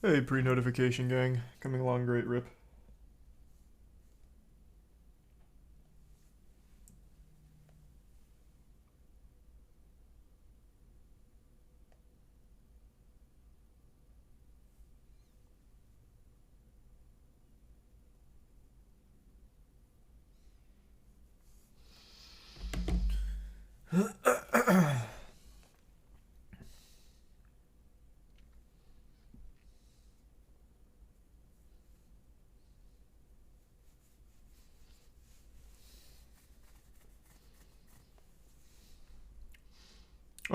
Hey, pre-notification gang. Coming along great, Rip.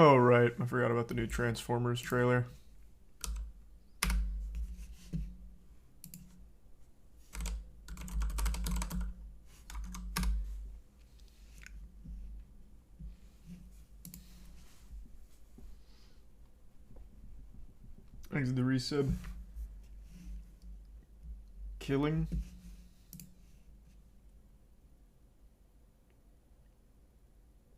Oh, right. I forgot about the new Transformers trailer. Thanks to the resub. Killing.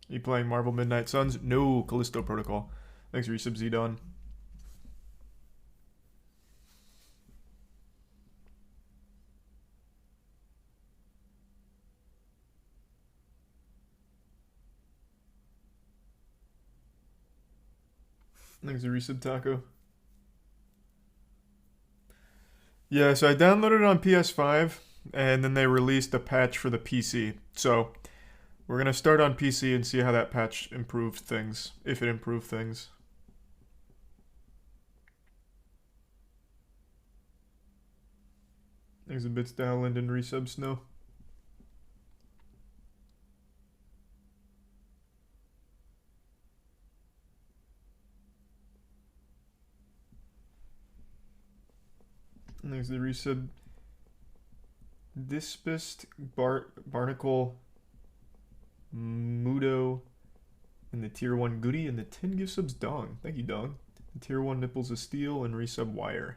You playing Marvel Midnight Suns? No, Callisto Protocol. Thanks for resub, Zedon. Thanks for resub, Taco. Yeah, so I downloaded it on PS5, and then they released a patch for the PC. So we're gonna start on PC and see how that patch improved things, if it improved things. Thanks a bits, Dowland and resub Snow. Thanks the resub. Dispist, Barnacle, Mudo, and the tier 1 Goody, and the 10 gift subs Dong. Thank you, Dong. The tier 1 Nipples of Steel, and resub Wire.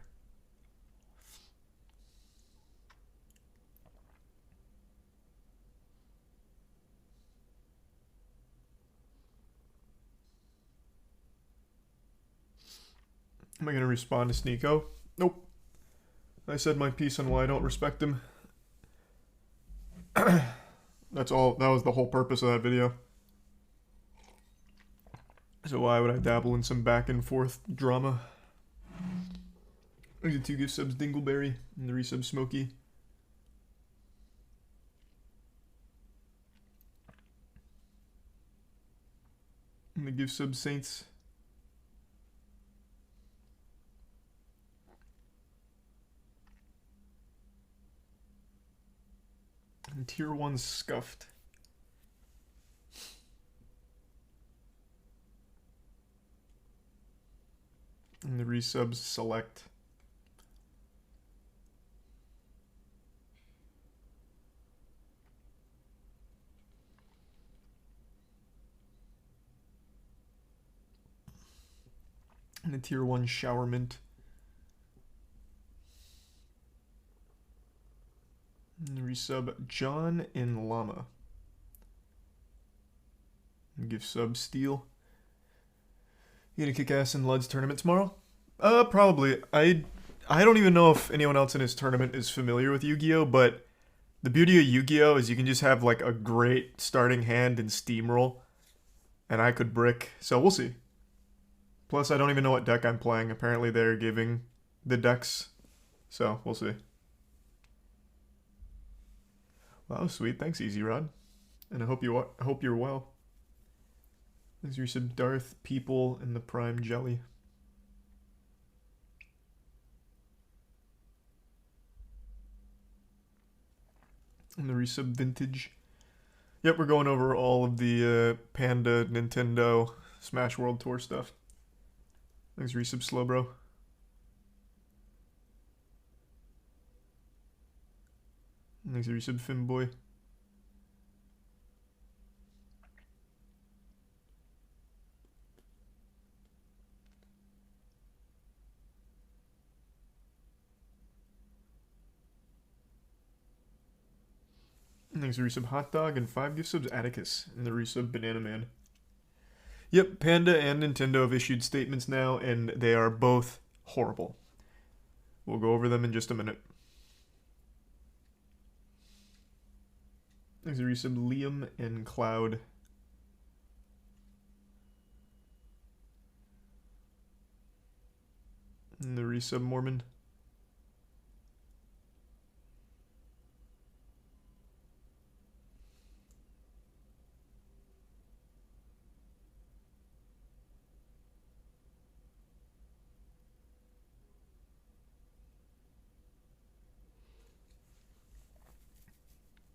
Am I going to respond to Sneeko? Nope. I said my piece on why I don't respect him. That's all. That was the whole purpose of that video. So why would I dabble in some back and forth drama? There's the 2 gift subs Dingleberry and the resub Smokey. And the gift sub Saints. And tier 1 Scuffed. And the resubs Select. And the tier 1 Showermint. And the resub John and Llama. And give sub Steel. You gonna kick ass in Lud's tournament tomorrow? Probably. I don't even know if anyone else in his tournament is familiar with Yu-Gi-Oh, but the beauty of Yu-Gi-Oh is you can just have like a great starting hand and steamroll, and I could brick. So we'll see. Plus, I don't even know what deck I'm playing. Apparently, they're giving the decks, so we'll see. Wow, sweet. Thanks, Easy Rod, and I hope you're well. Thanks for some Darth, People, and the Prime Jelly. And the resub Vintage. Yep, we're going over all of the Panda, Nintendo, Smash World Tour stuff. Thanks, resub Slowbro. Thanks, resub Finboy. Thanks, resub Hot Dog, and 5 gift subs Atticus, and the resub Banana Man. Yep, Panda and Nintendo have issued statements now, and they are both horrible. We'll go over them in just a minute. There's a resub Liam and Cloud. And the resub Mormon.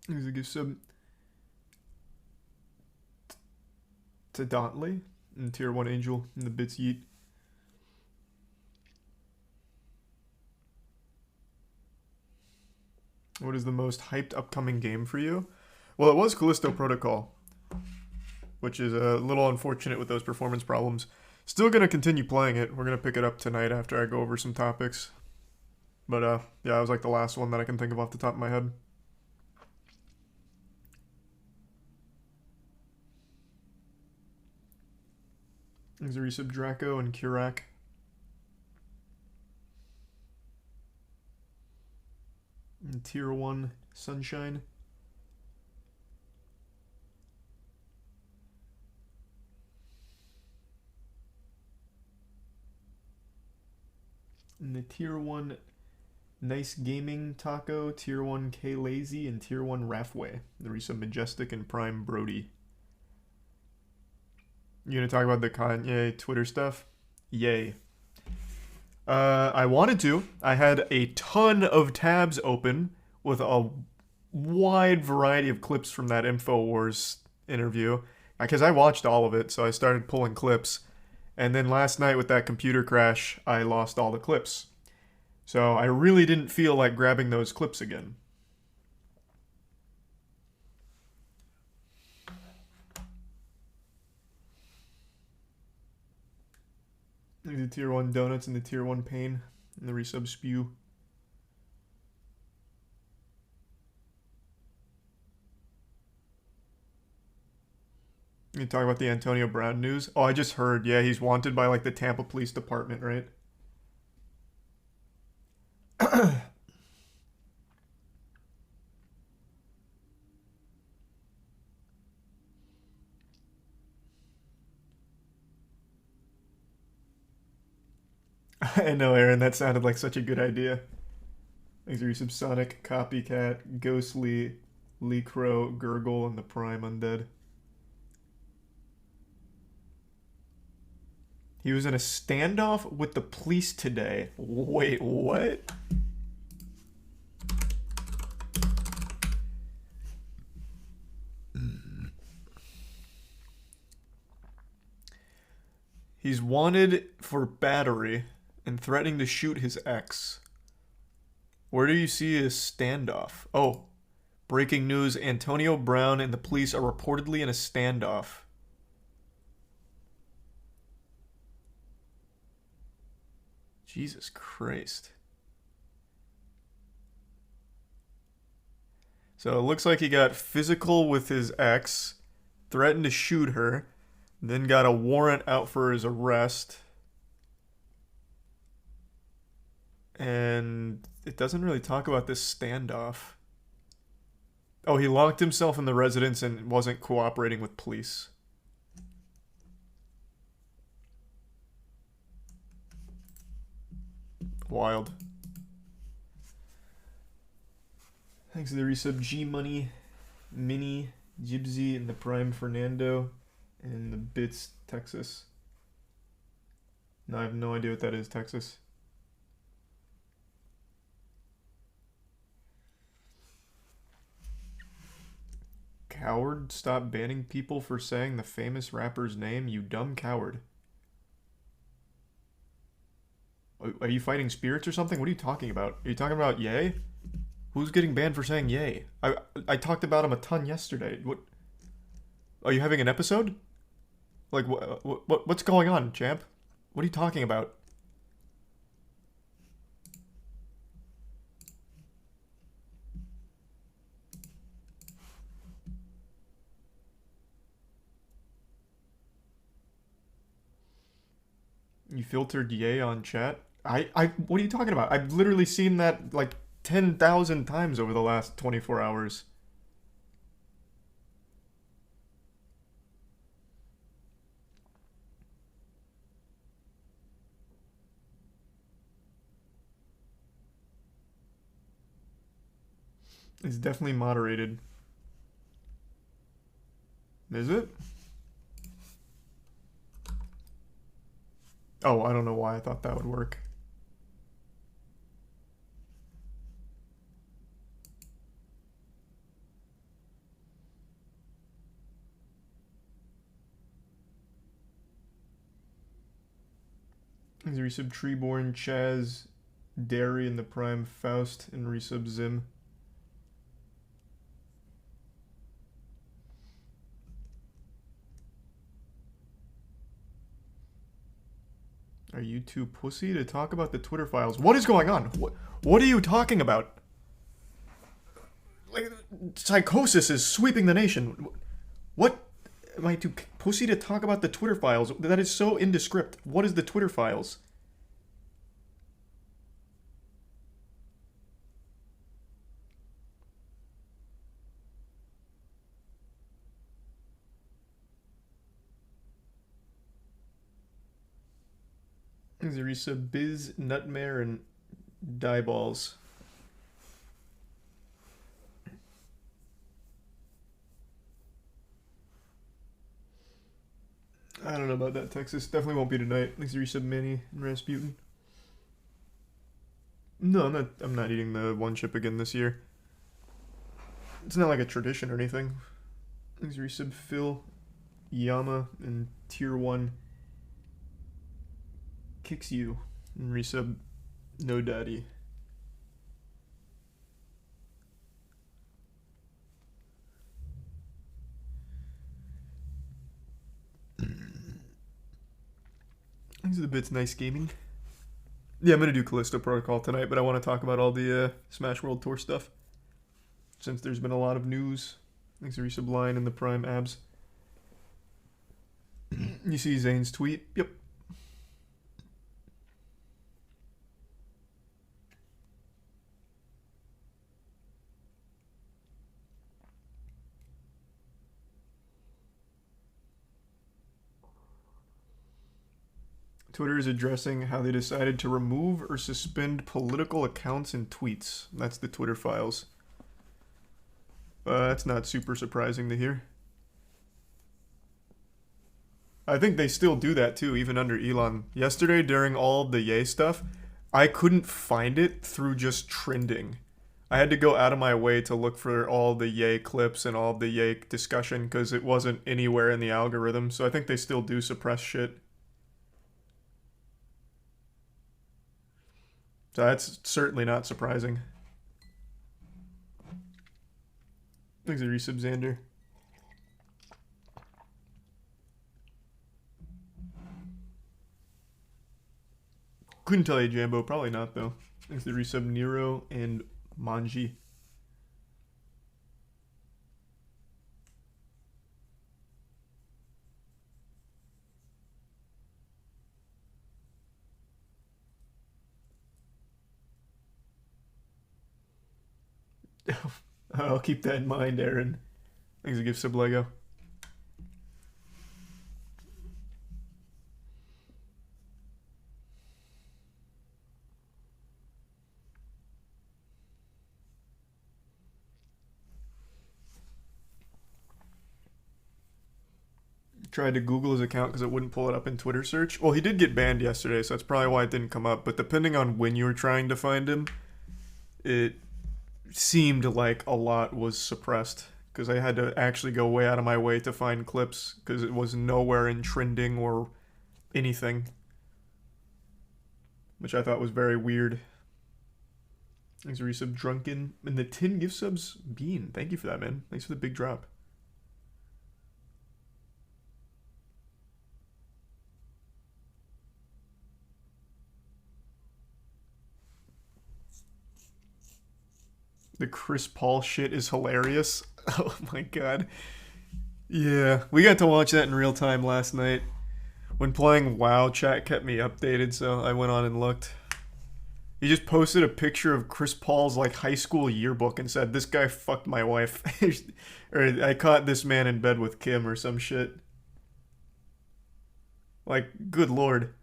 There's a gift sub to Dantley and Tier 1 Angel and the Bits Yeet. What is the most hyped upcoming game for you? Well, it was Callisto Protocol, which is a little unfortunate with those performance problems. Still going to continue playing it. We're going to pick it up tonight after I go over some topics. But yeah, it was like the last one that I can think of off the top of my head. There's a resub Draco and Cr1tikal. And Tier 1 Sunshine. And the Tier 1 Nice Gaming Taco, Tier 1 K Lazy, and Tier 1 Rafway. The resub Majestic and Prime Brody. You gonna talk about the Kanye Twitter stuff? Yay. I wanted to. I had a ton of tabs open with a wide variety of clips from that InfoWars interview. Because I watched all of it, so I started pulling clips. And then last night with that computer crash, I lost all the clips. So I really didn't feel like grabbing those clips again. The Tier 1 Donuts and the Tier 1 Pain and the resub Spew. You talk about the Antonio Brown news? Oh, I just heard. Yeah, he's wanted by like the Tampa Police Department, right? I know, Aaron, that sounded like such a good idea. Thanks for your Subsonic, Copycat, Ghostly, Lee Crow, Gurgle, and the Prime Undead. He was in a standoff with the police today. Wait, what? He's wanted for battery and threatening to shoot his ex. Where do you see his standoff? Oh, breaking news. Antonio Brown and the police are reportedly in a standoff. Jesus Christ. So it looks like he got physical with his ex, threatened to shoot her, then got a warrant out for his arrest. And it doesn't really talk about this standoff. Oh, he locked himself in the residence and wasn't cooperating with police. Wild. Thanks to the resub G Money, Mini, Jibsy, and the Prime Fernando, and the Bits Texas. No, I have no idea what that is, Texas. Coward, stop banning people for saying the famous rapper's name, you dumb coward. Are you fighting spirits or something? What are you talking about? Are you talking about Ye? Who's getting banned for saying Ye? I talked about him a ton yesterday. What? Are you having an episode? Like, what's going on, champ? What are you talking about? You filtered Ye on chat? What are you talking about? I've literally seen that like 10,000 times over the last 24 hours. It's definitely moderated. Is it? Oh, I don't know why I thought that would work. Is resub Treeborn, Chaz, Dairy in the Prime, Faust, and resub Zim. Are you too pussy to talk about the Twitter files? What is going on? What are you talking about? Like, psychosis is sweeping the nation. What? Am I too pussy to talk about the Twitter files? That is so indescript. What is the Twitter files? Zarisa, Biz, Nutmare, and Dieballs. I don't know about that, Texas. Definitely won't be tonight. Thanks to resub Manny and Rasputin. No, I'm not eating the one chip again this year. It's not like a tradition or anything. Thanks to resub Phil, Yama, and Tier 1 Kicks You. And resub No Daddy. Thanks for the bits, Nice Gaming. Yeah, I'm gonna do Callisto Protocol tonight, but I want to talk about all the Smash World Tour stuff. Since there's been a lot of news. Thanks to resub Line and the Prime Abs. You see Zane's tweet? Yep. Twitter is addressing how they decided to remove or suspend political accounts and tweets. That's the Twitter files. That's not super surprising to hear. I think they still do that too, even under Elon. Yesterday, during all of the Ye stuff, I couldn't find it through just trending. I had to go out of my way to look for all the Ye clips and all the Ye discussion because it wasn't anywhere in the algorithm. So I think they still do suppress shit. So that's certainly not surprising. Thanks for resub, Xander. Couldn't tell you, Jambo. Probably not, though. Thanks for resub, Nero and Manji. I'll keep that in mind, Aaron. Thanks for gift sub, Lego. Tried to Google his account because it wouldn't pull it up in Twitter search. Well, he did get banned yesterday, so that's probably why it didn't come up. But depending on when you were trying to find him, it seemed like a lot was suppressed because I had to actually go way out of my way to find clips because it was nowhere in trending or anything, which I thought was very weird. Thanks for resub, Drunken, and the 10 gift subs, Bean. Thank you for that, man. Thanks for the big drop. The Chris Paul shit is hilarious. Oh my god. Yeah, we got to watch that in real time last night. When playing WoW, chat kept me updated, so I went on and looked. He just posted a picture of Chris Paul's like high school yearbook and said, "This guy fucked my wife," or "I caught this man in bed with Kim" or some shit. Like, good lord.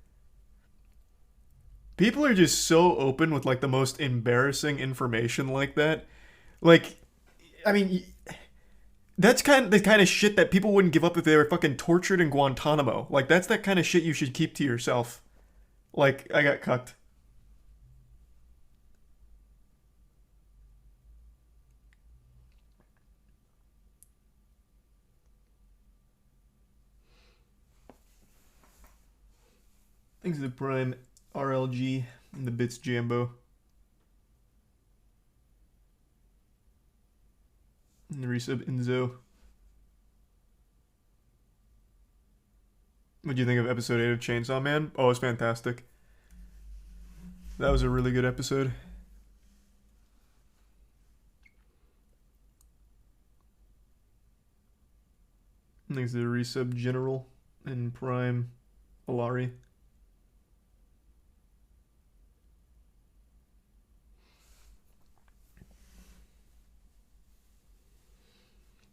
People are just so open with like the most embarrassing information like that. Like, I mean, that's the kind of shit that people wouldn't give up if they were fucking tortured in Guantanamo. Like, that's that kind of shit you should keep to yourself. Like, I got cucked. Thanks to the Prime RLG and the Bits Jambo. And the resub Enzo. What do you think of episode 8 of Chainsaw Man? Oh, it's fantastic. That was a really good episode. Thanks to the resub General and Prime Alari.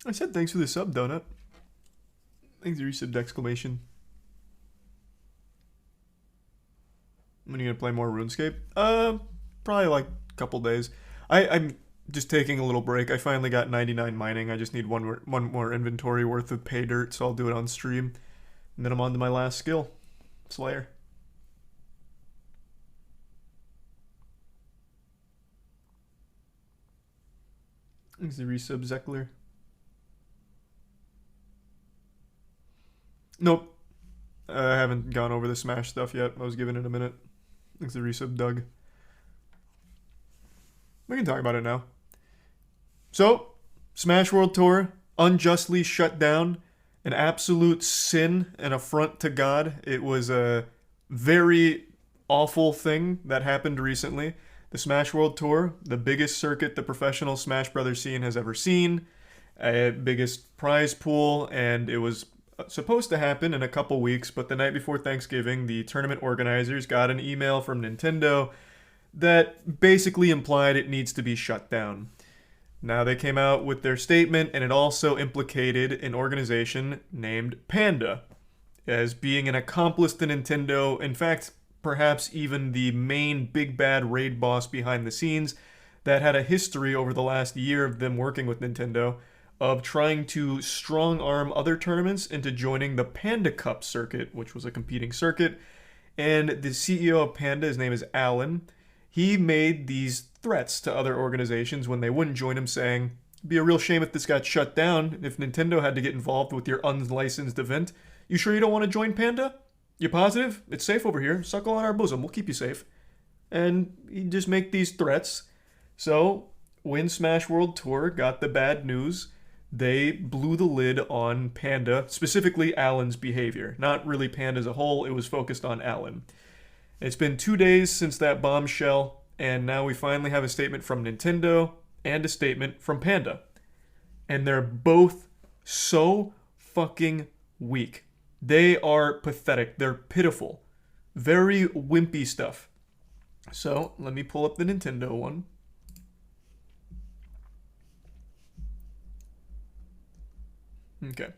I said thanks for the sub, Donut. Thanks for the resub exclamation. When are you gonna play more RuneScape? Probably like a couple days. I'm just taking a little break. I finally got 99 mining. I just need one more inventory worth of pay dirt, so I'll do it on stream. And then I'm on to my last skill, Slayer. Thanks to resub Zeckler. Nope. I haven't gone over the Smash stuff yet. I was giving it a minute. Thanks to resub Doug. We can talk about it now. So, Smash World Tour unjustly shut down. An absolute sin, an affront to God. It was a very awful thing that happened recently. The Smash World Tour, the biggest circuit the professional Smash Brothers scene has ever seen, biggest prize pool, and it was supposed to happen in a couple weeks, but the night before Thanksgiving, the tournament organizers got an email from Nintendo that basically implied it needs to be shut down. Now they came out with their statement, and it also implicated an organization named Panda as being an accomplice to Nintendo. In fact, perhaps even the main big bad raid boss behind the scenes that had a history over the last year of them working with Nintendo of trying to strong-arm other tournaments into joining the Panda Cup circuit, which was a competing circuit. And the CEO of Panda, his name is Alan, he made these threats to other organizations when they wouldn't join him, saying, "It'd be a real shame if this got shut down, if Nintendo had to get involved with your unlicensed event. You sure you don't want to join Panda? You positive? It's safe over here. Suckle on our bosom. We'll keep you safe." And he'd just make these threats. So, when Smash World Tour got the bad news, they blew the lid on Panda, specifically Alan's behavior. Not really Panda as a whole, it was focused on Alan. It's been 2 days since that bombshell, and now we finally have a statement from Nintendo and a statement from Panda. And they're both so fucking weak. They are pathetic. They're pitiful. Very wimpy stuff. So, let me pull up the Nintendo one. Okay.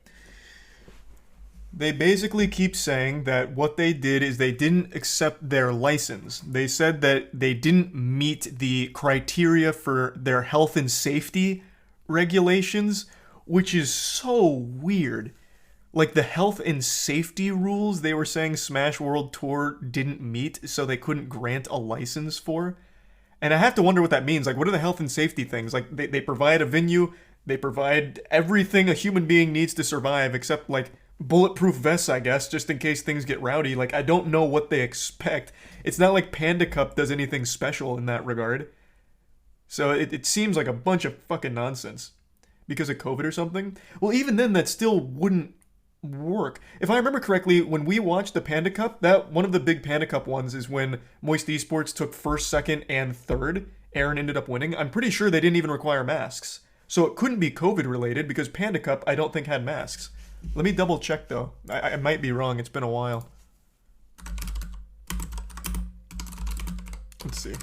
They basically keep saying that what they did is they didn't accept their license. They said that they didn't meet the criteria for their health and safety regulations, which is so weird. Like the health and safety rules they were saying Smash World Tour didn't meet, so they couldn't grant a license for. And I have to wonder what that means. Like, what are the health and safety things? Like, they provide a venue, they provide everything a human being needs to survive, except, like, bulletproof vests, I guess, just in case things get rowdy. Like, I don't know what they expect. It's not like Panda Cup does anything special in that regard. So it seems like a bunch of fucking nonsense. Because of COVID or something? Well, even then, that still wouldn't work. If I remember correctly, when we watched the Panda Cup, that one of the big Panda Cup ones is when Moist Esports took first, second, and third. Aaron ended up winning. I'm pretty sure they didn't even require masks. So it couldn't be COVID related because Panda Cup I don't think had masks. Let me double check though. I might be wrong. It's been a while. Let's see.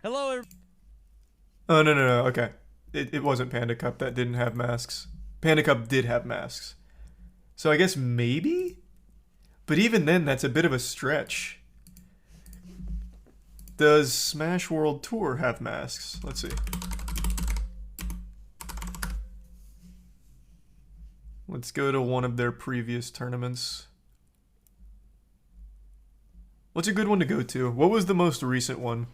Hello. Oh, no. Okay. It wasn't Panda Cup that didn't have masks. Panda Cup did have masks. So I guess maybe? But even then, that's a bit of a stretch. Does Smash World Tour have masks? Let's see. Let's go to one of their previous tournaments. What's a good one to go to? What was the most recent one?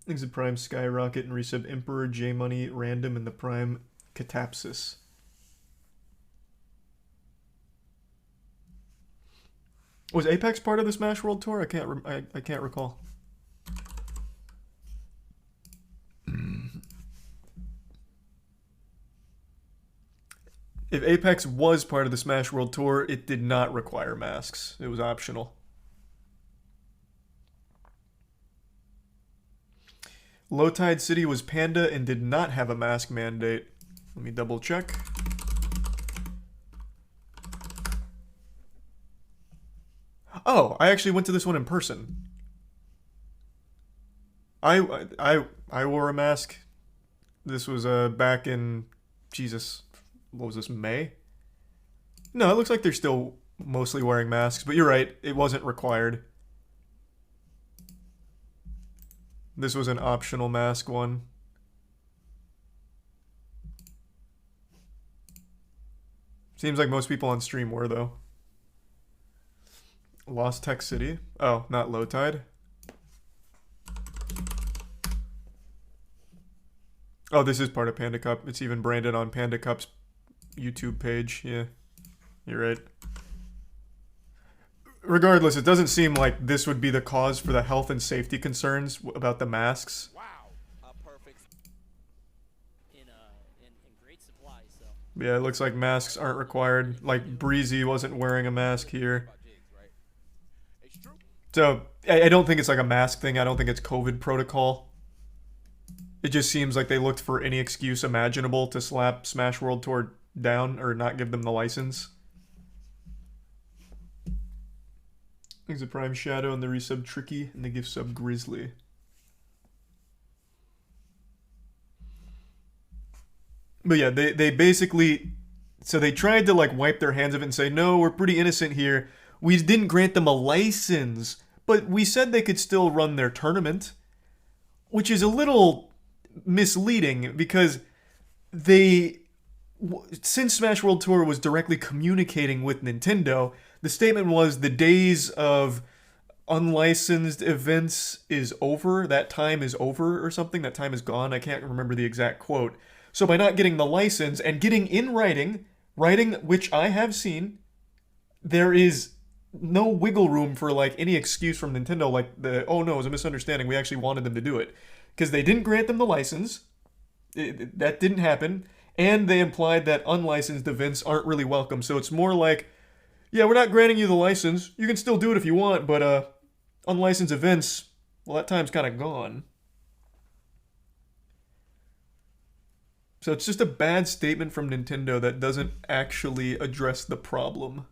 I think it's the Prime Skyrocket and Resub Emperor, J Money, Random, and the Prime Catapsis. Was Apex part of the Smash World Tour? I can't recall. If Apex was part of the Smash World Tour, it did not require masks. It was optional. Low Tide City was Panda and did not have a mask mandate. Let me double check. Oh, I actually went to this one in person. I wore a mask. This was back in Jesus. What was this, May? No, it looks like they're still mostly wearing masks, but you're right, it wasn't required. This was an optional mask one. Seems like most people on stream were, though. Lost Tech City. Oh, not Low Tide. Oh, this is part of Panda Cup. It's even branded on Panda Cup's YouTube page. Yeah, you're right. Regardless, it doesn't seem like this would be the cause for the health and safety concerns about the masks. Wow. Perfect. In great supply. So. Yeah, it looks like masks aren't required. Like Breezy wasn't wearing a mask here. So I don't think it's like a mask thing. I don't think it's COVID protocol. It just seems like they looked for any excuse imaginable to slap Smash World Tour down or not give them the license. Thanks to Prime Shadow and the resub Tricky and the gift sub Grizzly. But yeah, they basically, so they tried to like wipe their hands of it and say, no, we're pretty innocent here. We didn't grant them a license, but we said they could still run their tournament, which is a little misleading because since Smash World Tour was directly communicating with Nintendo, the statement was the days of unlicensed events is over. That time is over or something. That time is gone. I can't remember the exact quote. So by not getting the license and getting in writing which I have seen, there is no wiggle room for like any excuse from Nintendo like oh no, it was a misunderstanding. We actually wanted them to do it. Because they didn't grant them the license. That didn't happen. And they implied that unlicensed events aren't really welcome. So it's more like, yeah, we're not granting you the license. You can still do it if you want, but unlicensed events, well, that time's kind of gone. So it's just a bad statement from Nintendo that doesn't actually address the problem.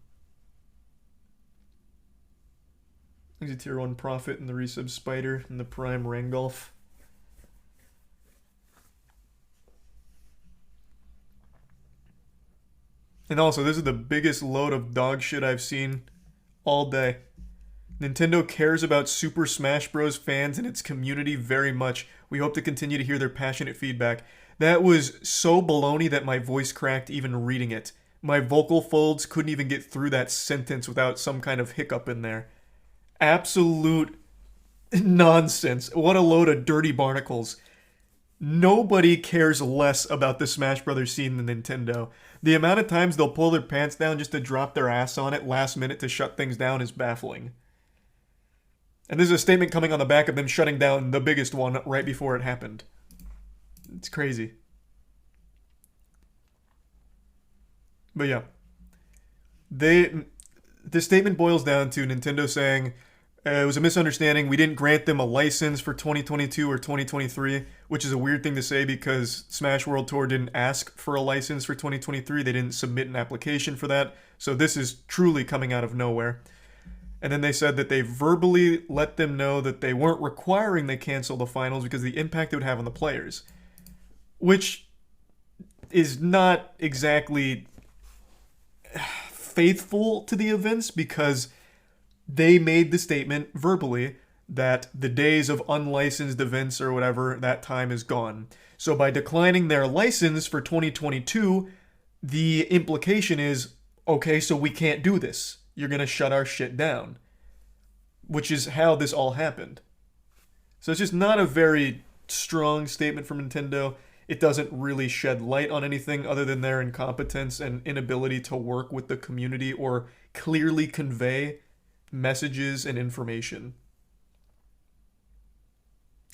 There's a tier 1 Profit and the resub Spider and the Prime Rangolf. And also, this is the biggest load of dog shit I've seen all day. Nintendo cares about Super Smash Bros. Fans and its community very much. We hope to continue to hear their passionate feedback. That was so baloney that my voice cracked even reading it. My vocal folds couldn't even get through that sentence without some kind of hiccup in there. Absolute nonsense. What a load of dirty barnacles. Nobody cares less about the Smash Brothers scene than Nintendo. The amount of times they'll pull their pants down just to drop their ass on it last minute to shut things down is baffling. And this is a statement coming on the back of them shutting down the biggest one right before it happened. It's crazy. But yeah. The statement boils down to Nintendo saying, it was a misunderstanding. We didn't grant them a license for 2022 or 2023, which is a weird thing to say because Smash World Tour didn't ask for a license for 2023. They didn't submit an application for that. So this is truly coming out of nowhere. And then they said that they verbally let them know that they weren't requiring they cancel the finals because of the impact it would have on the players. Which is not exactly faithful to the events, because they made the statement verbally that the days of unlicensed events or whatever, that time is gone. So by declining their license for 2022, the implication is, okay, so we can't do this. You're going to shut our shit down. Which is how this all happened. So it's just not a very strong statement from Nintendo. It doesn't really shed light on anything other than their incompetence and inability to work with the community or clearly convey messages and information.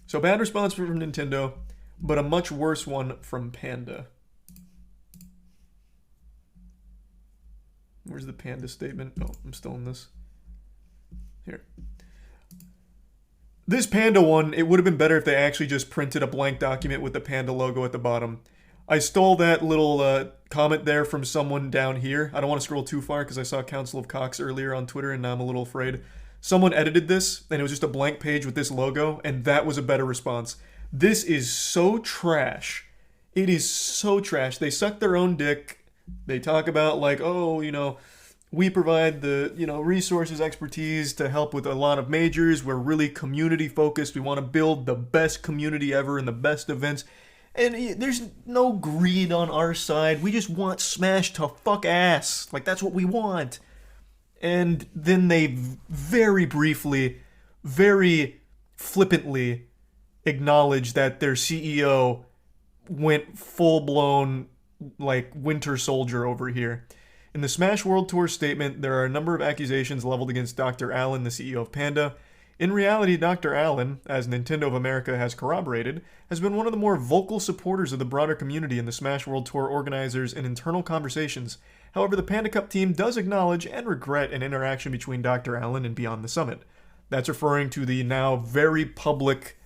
So bad response from Nintendo, but a much worse one from Panda. Where's the Panda statement? Oh, I'm still in this. Here. This Panda one, it would have been better if they actually just printed a blank document with the Panda logo at the bottom. I stole that little comment there from someone down here. I don't want to scroll too far because I saw Council of Cox earlier on Twitter and now I'm a little afraid. Someone edited this and it was just a blank page with this logo, and that was a better response. This is so trash. It is so trash. They suck their own dick. They talk about like, oh, you know, we provide the, you know, resources, expertise to help with a lot of majors. We're really community focused. We want to build the best community ever and the best events. And there's no greed on our side. We just want Smash to fuck ass. Like, that's what we want. And then they very briefly, very flippantly acknowledge that their CEO went full-blown, like, Winter Soldier over here. In the Smash World Tour statement, there are a number of accusations leveled against Dr. Allen, the CEO of Panda. In reality, Dr. Allen, as Nintendo of America has corroborated, has been one of the more vocal supporters of the broader community in the Smash World Tour organizers and internal conversations. However, the Panda Cup team does acknowledge and regret an interaction between Dr. Allen and Beyond the Summit. That's referring to the now very public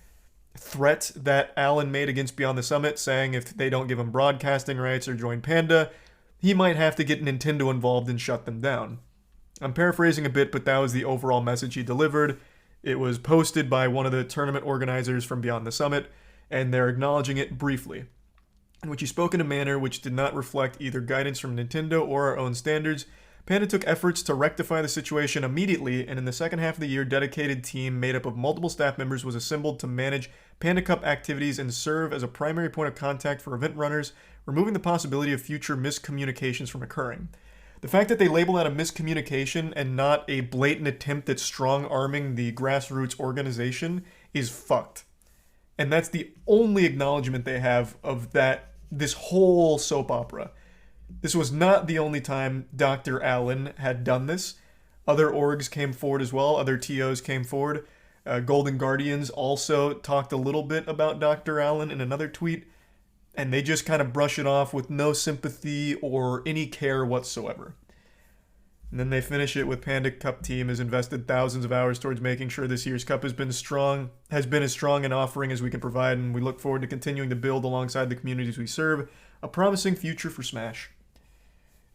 threat that Allen made against Beyond the Summit, saying if they don't give him broadcasting rights or join Panda, he might have to get Nintendo involved and shut them down. I'm paraphrasing a bit, but that was the overall message he delivered. It was posted by one of the tournament organizers from Beyond the Summit, and they're acknowledging it briefly, in which he spoke in a manner which did not reflect either guidance from Nintendo or our own standards. Panda took efforts to rectify the situation immediately, and in the second half of the year, a dedicated team made up of multiple staff members was assembled to manage Panda Cup activities and serve as a primary point of contact for event runners, removing the possibility of future miscommunications from occurring. The fact that they label that a miscommunication and not a blatant attempt at strong-arming the grassroots organization is fucked. And that's the only acknowledgement they have of this whole soap opera. This was not the only time Dr. Allen had done this. Other orgs came forward as well. Other TOs came forward. Golden Guardians also talked a little bit about Dr. Allen in another tweet, and they just kind of brush it off with no sympathy or any care whatsoever. And then they finish it with Panda Cup team has invested thousands of hours towards making sure this year's cup has been as strong an offering as we can provide, and we look forward to continuing to build alongside the communities we serve a promising future for Smash.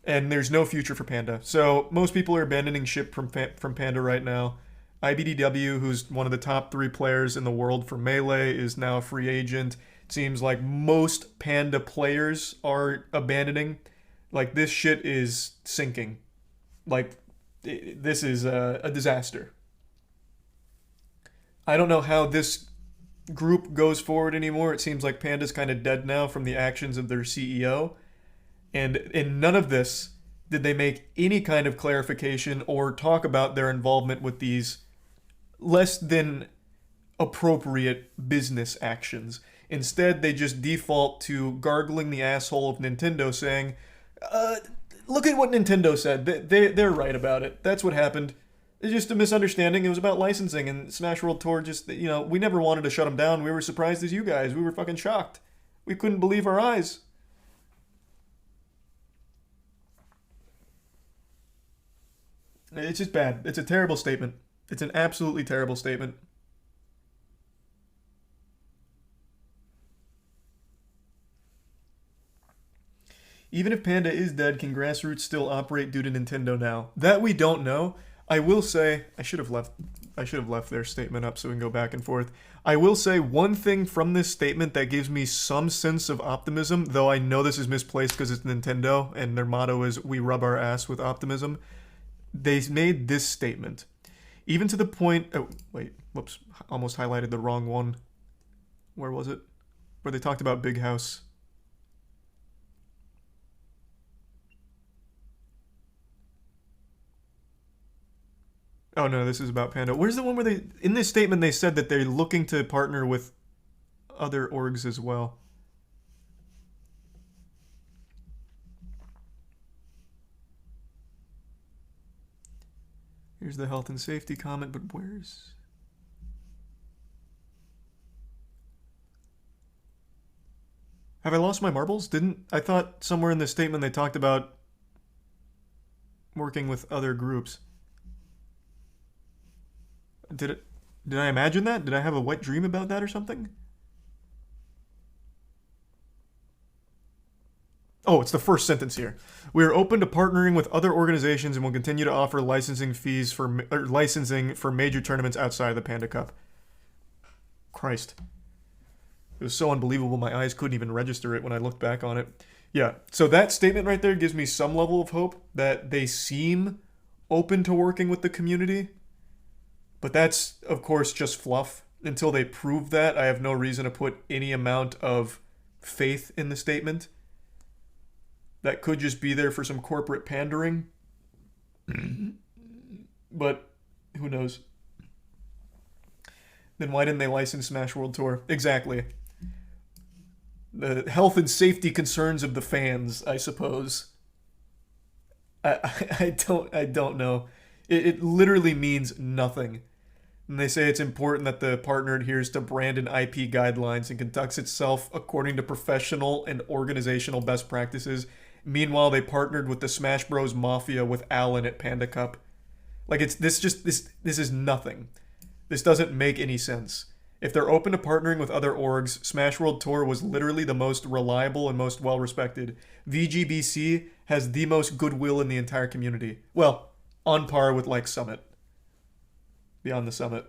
And there's no future for Panda. So most people are abandoning ship from Panda right now. IBDW, who's one of the top 3 players in the world for Melee, is now a free agent. It seems like most Panda players are abandoning. Like, this shit is sinking. Like, this is a disaster. I don't know how this group goes forward anymore. It seems like Panda's kind of dead now from the actions of their CEO. And in none of this did they make any kind of clarification or talk about their involvement with these less than appropriate business actions. Instead, they just default to gargling the asshole of Nintendo, saying, look at what Nintendo said. They're right about it. That's what happened. It's just a misunderstanding. It was about licensing, and Smash World Tour just, you know, we never wanted to shut them down. We were surprised as you guys. We were fucking shocked. We couldn't believe our eyes. It's just bad. It's a terrible statement. It's an absolutely terrible statement. Even if Panda is dead, can Grassroots still operate due to Nintendo now? That we don't know. I will say I should have left their statement up so we can go back and forth. I will say one thing from this statement that gives me some sense of optimism, though I know this is misplaced because it's Nintendo and their motto is "We rub our ass with optimism." They made this statement, even to the point. Oh wait, whoops! Almost highlighted the wrong one. Where was it? Where they talked about Big House. Oh no, this is about Panda. Where's the one where they, in this statement, they said that they're looking to partner with other orgs as well? Here's the health and safety comment, but where's... Have I lost my marbles? I thought somewhere in this statement they talked about working with other groups. Did I imagine that? Did I have a wet dream about that or something? Oh, it's the first sentence here. We are open to partnering with other organizations and will continue to offer licensing for major tournaments outside of the Panda Cup. Christ. It was so unbelievable my eyes couldn't even register it when I looked back on it. Yeah, so that statement right there gives me some level of hope that they seem open to working with the community. But that's, of course, just fluff. Until they prove that, I have no reason to put any amount of faith in the statement. That could just be there for some corporate pandering. But who knows? Then why didn't they license Smash World Tour? Exactly. The health and safety concerns of the fans, I suppose. I don't know. It literally means nothing. And they say it's important that the partner adheres to brand and IP guidelines and conducts itself according to professional and organizational best practices. Meanwhile, they partnered with the Smash Bros. Mafia with Alan at Panda Cup. Like, this is nothing. This doesn't make any sense. If they're open to partnering with other orgs, Smash World Tour was literally the most reliable and most well-respected. VGBC has the most goodwill in the entire community. Well, on par with, like, Summit. Beyond the Summit.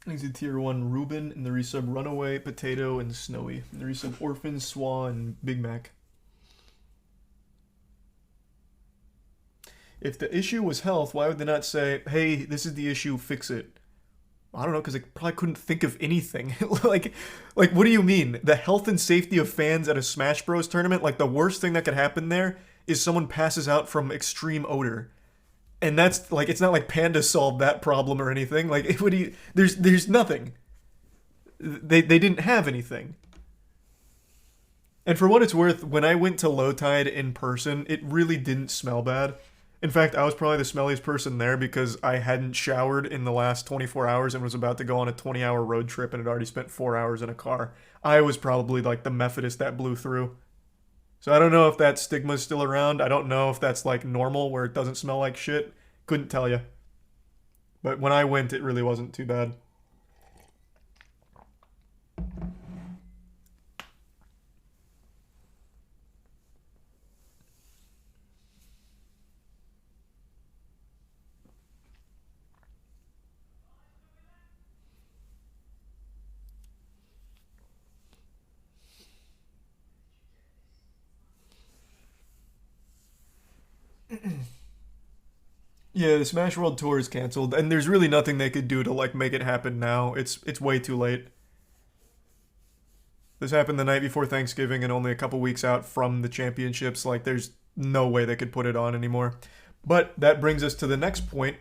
He's a tier 1 Ruben, in the resub Runaway, Potato, and Snowy. In the resub Orphan, Swan, and Big Mac. If the issue was health, why would they not say, hey, this is the issue, fix it? I don't know, because they probably couldn't think of anything. like, what do you mean? The health and safety of fans at a Smash Bros. Tournament? Like, the worst thing that could happen there is someone passes out from extreme odor. And that's, like, it's not like Panda solved that problem or anything. Like, what do you... There's nothing. They didn't have anything. And for what it's worth, when I went to Low Tide in person, it really didn't smell bad. In fact, I was probably the smelliest person there because I hadn't showered in the last 24 hours and was about to go on a 20-hour road trip and had already spent 4 hours in a car. I was probably like the Methodist that blew through. So I don't know if that stigma's still around. I don't know if that's like normal where it doesn't smell like shit. Couldn't tell you. But when I went, it really wasn't too bad. Yeah, the Smash World Tour is canceled, and there's really nothing they could do to like make it happen now. It's way too late. This happened the night before Thanksgiving and only a couple weeks out from the championships. Like, there's no way they could put it on anymore. But that brings us to the next point.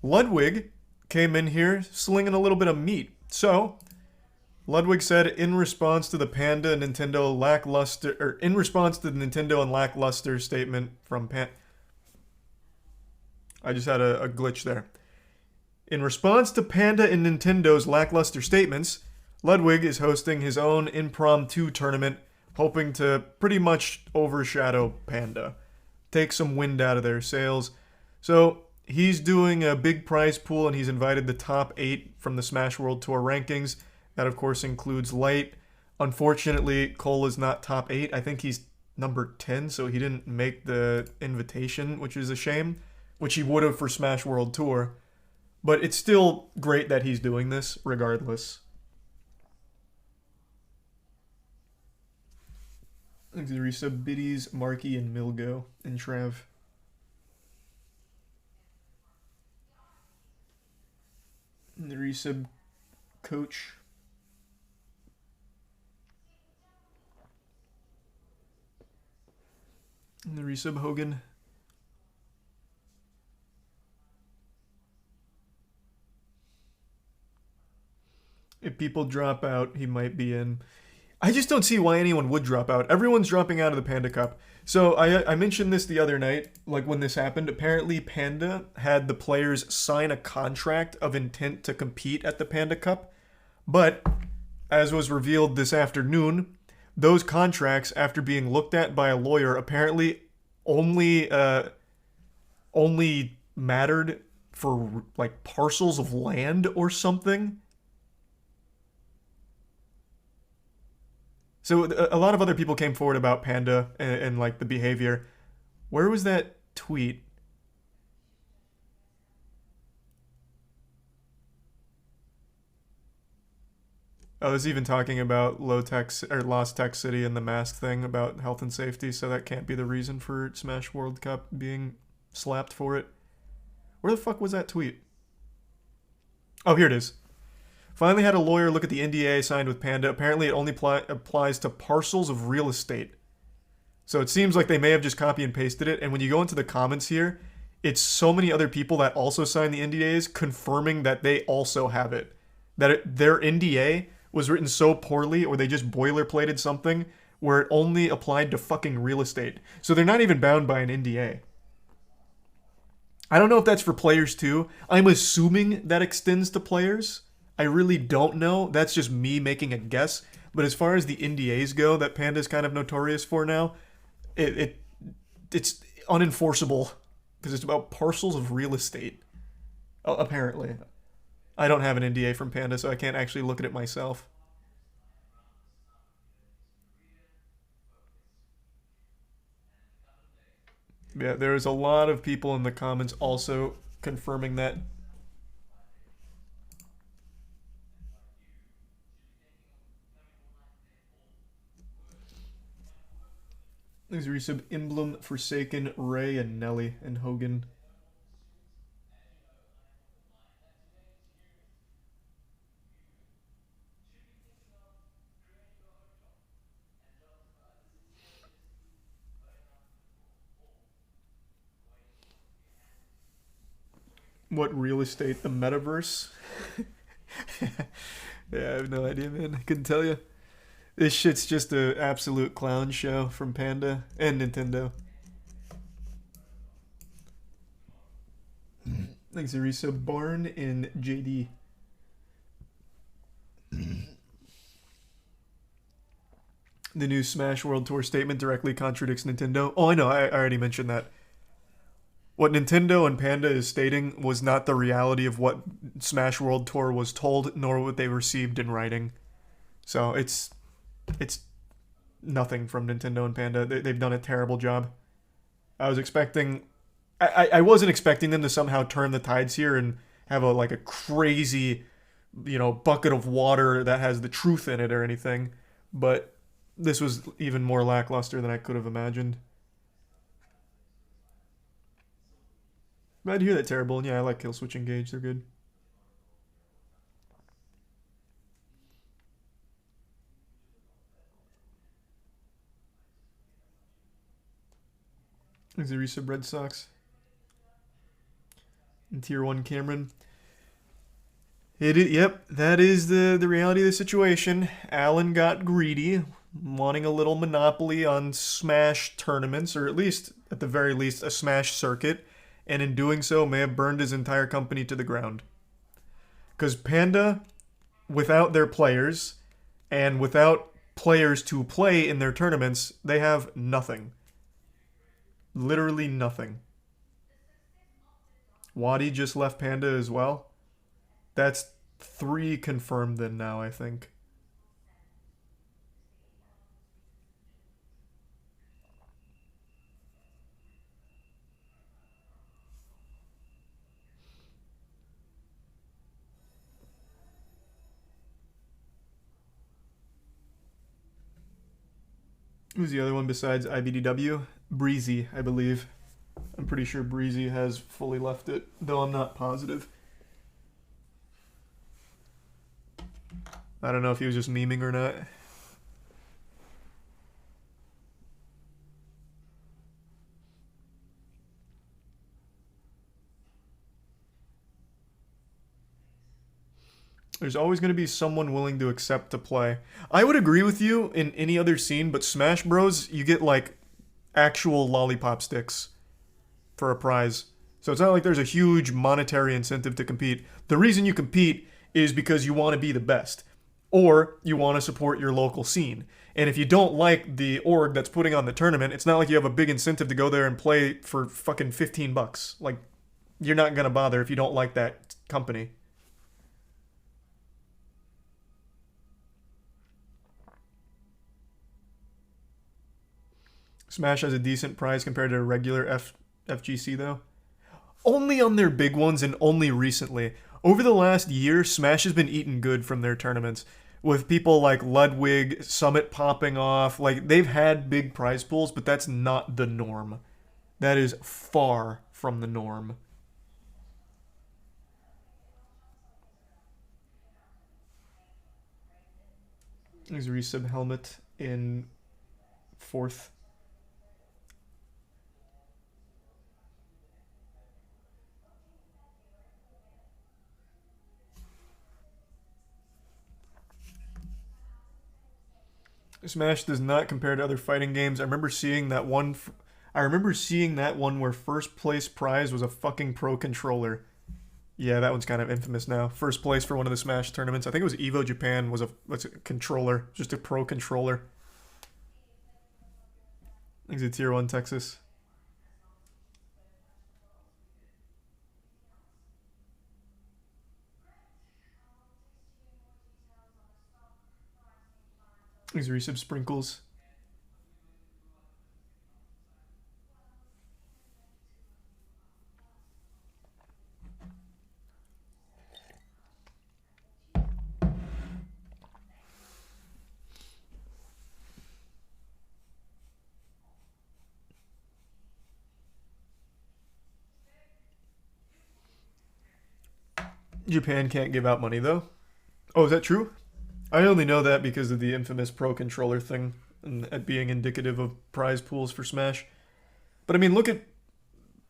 Ludwig came in here slinging a little bit of meat. So, Ludwig said in response to the Panda Nintendo lackluster, or in response to the Nintendo and lackluster statement from I just had a glitch there. In response to Panda and Nintendo's lackluster statements, Ludwig is hosting his own impromptu tournament, hoping to pretty much overshadow Panda, take some wind out of their sails. So, He's doing a big prize pool, and he's invited the top 8 from the Smash World Tour rankings. That, of course, includes Light. Unfortunately, Cole is not top 8. I think he's number 10, so he didn't make the invitation, which is a shame, which he would have for Smash World Tour. But it's still great that he's doing this, regardless. Resub Biddies, Marky, and Milgo, and Trev. And the resub Coach. And the resub Hogan. If people drop out, he might be in. I just don't see why anyone would drop out. Everyone's dropping out of the Panda Cup. So I mentioned this the other night, like when this happened. Apparently, Panda had the players sign a contract of intent to compete at the Panda Cup. But, as was revealed this afternoon, those contracts, after being looked at by a lawyer, apparently only mattered for like parcels of land or something. So a lot of other people came forward about Panda and like the behavior. Where was that tweet? Oh, there's even talking about low tech or Lost Tech City and the mask thing about health and safety, so that can't be the reason for Smash World Cup being slapped for it. Where the fuck was that tweet? Oh, here it is. Finally had a lawyer look at the NDA signed with Panda. Apparently it only applies to parcels of real estate. So it seems like they may have just copy and pasted it. And when you go into the comments here, it's so many other people that also signed the NDAs confirming that they also have it. That their NDA was written so poorly, or they just boilerplated something where it only applied to fucking real estate. So they're not even bound by an NDA. I don't know if that's for players too. I'm assuming that extends to players. I really don't know. That's just me making a guess. But as far as the NDAs go, that Panda's kind of notorious for now, it's unenforceable because it's about parcels of real estate. Apparently. I don't have an NDA from Panda, so I can't actually look at it myself. Yeah, there's a lot of people in the comments also confirming that. There's a resub Emblem, Forsaken, Ray, and Nelly, and Hogan. What real estate? The metaverse? Yeah, I have no idea, man. I couldn't tell you. This shit's just an absolute clown show from Panda and Nintendo. Thanks, Arisa. Barn in JD. The new Smash World Tour statement directly contradicts Nintendo. Oh, I know. I already mentioned that. What Nintendo and Panda is stating was not the reality of what Smash World Tour was told, nor what they received in writing. So it's nothing from Nintendo and Panda. They've done a terrible job. I was expecting... I wasn't expecting them to somehow turn the tides here and have a crazy, bucket of water that has the truth in it or anything. But this was even more lackluster than I could have imagined. Glad to hear that, Terrible. And yeah, I like Kill Switch Engage. They're good. Thanks, Arisa Red Sox. And Tier 1 Cameron. Yep, that is the reality of the situation. Alan got greedy, wanting a little monopoly on Smash tournaments, or at the very least, a Smash circuit, and in doing so may have burned his entire company to the ground. Because Panda, without their players, and without players to play in their tournaments, they have nothing. Literally nothing. Wadi just left Panda as well. That's 3 confirmed then now, I think. Who's the other one besides IBDW? Breezy, I believe. I'm pretty sure Breezy has fully left it, though I'm not positive. I don't know if he was just memeing or not. There's always going to be someone willing to accept to play. I would agree with you in any other scene, but Smash Bros, you get like actual lollipop sticks for a prize. So it's not like there's a huge monetary incentive to compete. The reason you compete is because you want to be the best or you want to support your local scene. And if you don't like the org that's putting on the tournament, it's not like you have a big incentive to go there and play for fucking $15. Like, you're not going to bother if you don't like that company. Smash has a decent prize compared to a regular FGC though. Only on their big ones and only recently. Over the last year, Smash has been eating good from their tournaments. With people like Ludwig, Summit popping off. Like, they've had big prize pools, but that's not the norm. That is far from the norm. There's a resub helmet in 4th. Smash does not compare to other fighting games. I remember seeing that one. Where first place prize was a fucking pro controller. Yeah, that one's kind of infamous now. First place for one of the Smash tournaments. I think it was Evo Japan. Was a controller, just a pro controller. I think it's a tier 1 Texas. These resub sprinkles. Japan can't give out money though. Oh, is that true? I only know that because of the infamous pro controller thing and it being indicative of prize pools for Smash. But I mean, look at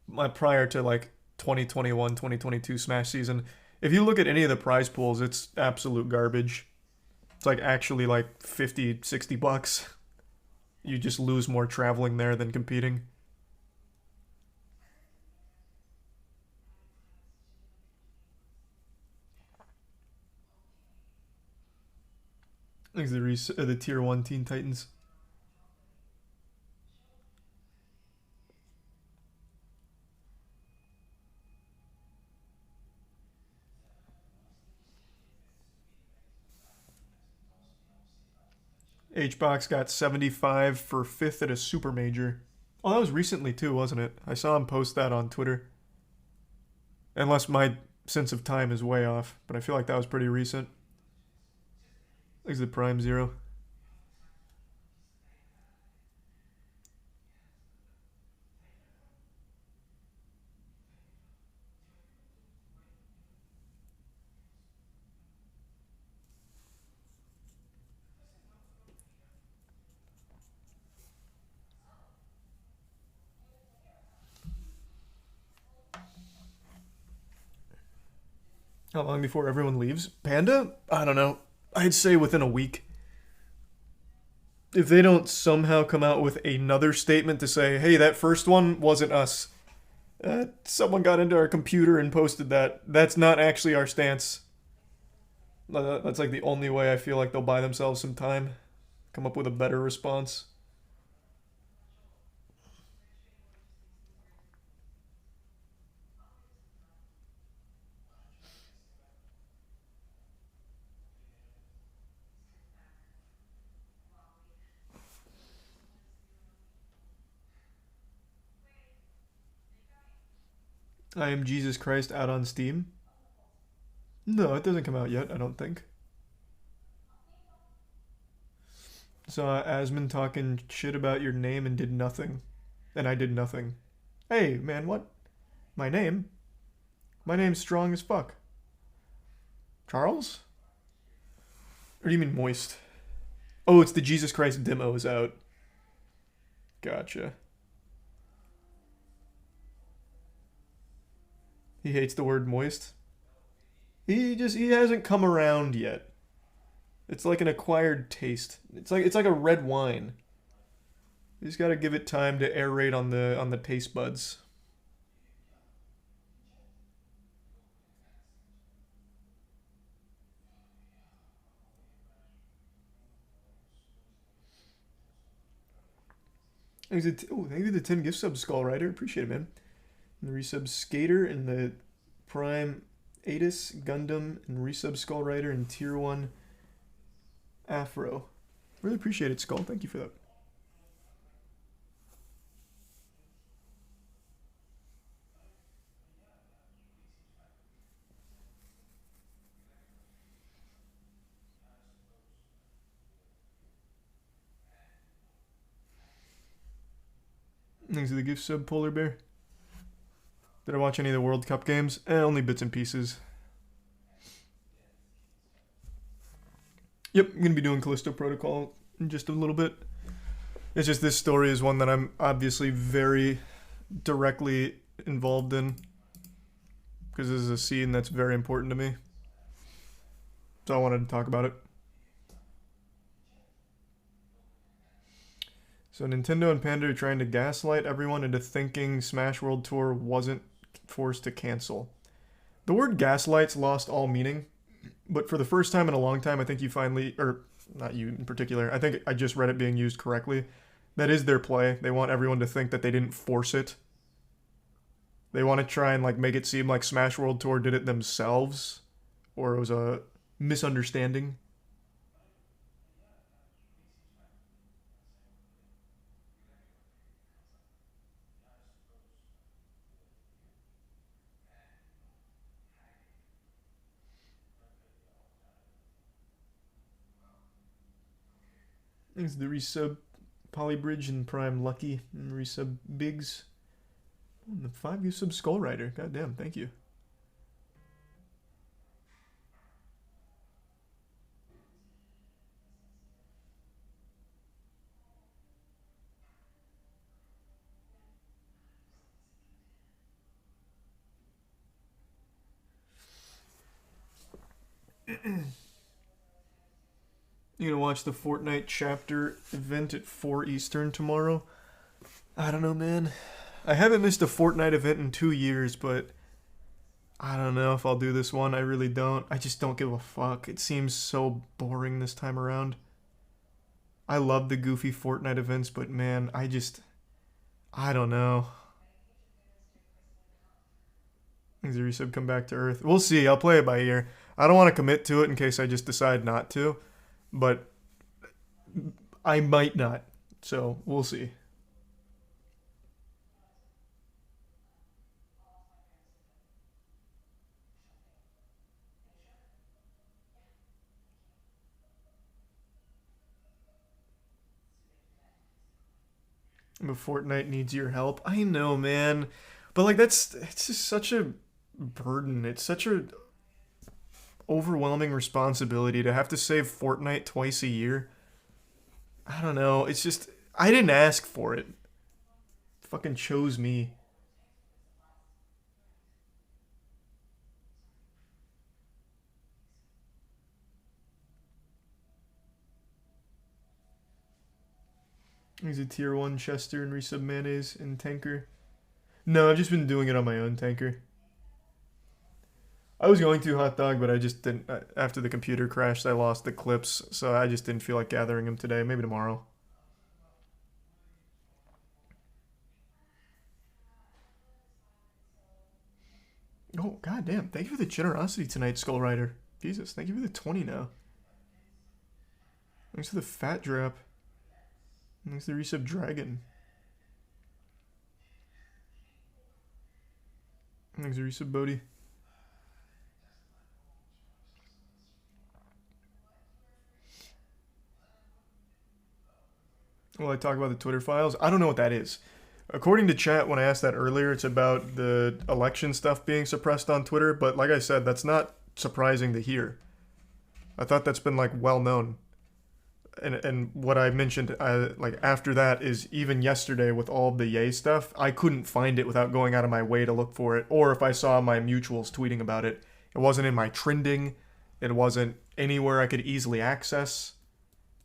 my prior to like 2021, 2022 Smash season. If you look at any of the prize pools, it's absolute garbage. It's like actually like 50, 60 bucks. You just lose more traveling there than competing. Thanks to the tier 1 Teen Titans. HBox got 75 for 5th at a super major. Oh, that was recently too, wasn't it? I saw him post that on Twitter. Unless my sense of time is way off, but I feel like that was pretty recent. Thanks to Prime Zero. How long before everyone leaves? Panda? I don't know. I'd say within a week. If they don't somehow come out with another statement to say, hey, that first one wasn't us. Someone got into our computer and posted that. That's not actually our stance. That's like the only way I feel like they'll buy themselves some time. Come up with a better response. I Am Jesus Christ out on Steam? No, it doesn't come out yet, I don't think. Saw Asmon talking shit about your name and did nothing. And I did nothing. Hey, man, what? My name? My name's strong as fuck. Charles? Or do you mean moist? Oh, it's the Jesus Christ demo is out. Gotcha. He hates the word moist. He hasn't come around yet. It's like an acquired taste. It's like a red wine. You just gotta give it time to aerate on the taste buds. Thank you to the 10 gift subs, Skull Rider. Appreciate it, man. And the resub Skater and the Prime Atis, Gundam, and resub Skull Rider and Tier 1 Afro. Really appreciate it, Skull. Thank you for that. Thanks to the gift sub, Polar Bear. Did I watch any of the World Cup games? Only bits and pieces. Yep, I'm going to be doing Callisto Protocol in just a little bit. It's just this story is one that I'm obviously very directly involved in. Because this is a scene that's very important to me. So I wanted to talk about it. So Nintendo and Panda are trying to gaslight everyone into thinking Smash World Tour wasn't forced to cancel. The word gaslight's lost all meaning, but for the first time in a long time, I think you finally, or not you in particular, I think I just read it being used correctly. That is their play. They want everyone to think that they didn't force it. They want to try and like make it seem like Smash World Tour did it themselves, or it was a misunderstanding. Thanks to the resub Polybridge and Prime Lucky and resub Biggs. And the 5 gift sub Skull Rider. God damn, thank you. You gonna watch the Fortnite chapter event at 4 Eastern tomorrow? I don't know, man. I haven't missed a Fortnite event in 2 years, but I don't know if I'll do this one. I really don't. I just don't give a fuck. It seems so boring this time around. I love the goofy Fortnite events, but man, I don't know. Things the resub come back to Earth. We'll see. I'll play it by ear. I don't want to commit to it in case I just decide not to, but I might not. So we'll see. But Fortnite needs your help. I know, man. But like it's just such a burden. It's such a overwhelming responsibility to have to save Fortnite twice a year. I don't know. It's just I didn't ask for it. Fucking chose me. He's a tier 1 Chester and resub mayonnaise and tanker. No, I've just been doing it on my own tanker. I was going to hot dog, but I just didn't. After the computer crashed, I lost the clips, so I just didn't feel like gathering them today. Maybe tomorrow. Oh, goddamn. Thank you for the generosity tonight, Skull Rider. Jesus, thank you for the 20 now. Thanks for the fat drop. Thanks for the resub Dragon. Thanks, resub, Bodhi. Will I talk about the Twitter files? I don't know what that is. According to chat, when I asked that earlier, it's about the election stuff being suppressed on Twitter, but like I said, that's not surprising to hear. I thought that's been, like, well known. And what I mentioned, like, after that is even yesterday with all of the Yay stuff, I couldn't find it without going out of my way to look for it, or if I saw my mutuals tweeting about it. It wasn't in my trending. It wasn't anywhere I could easily access.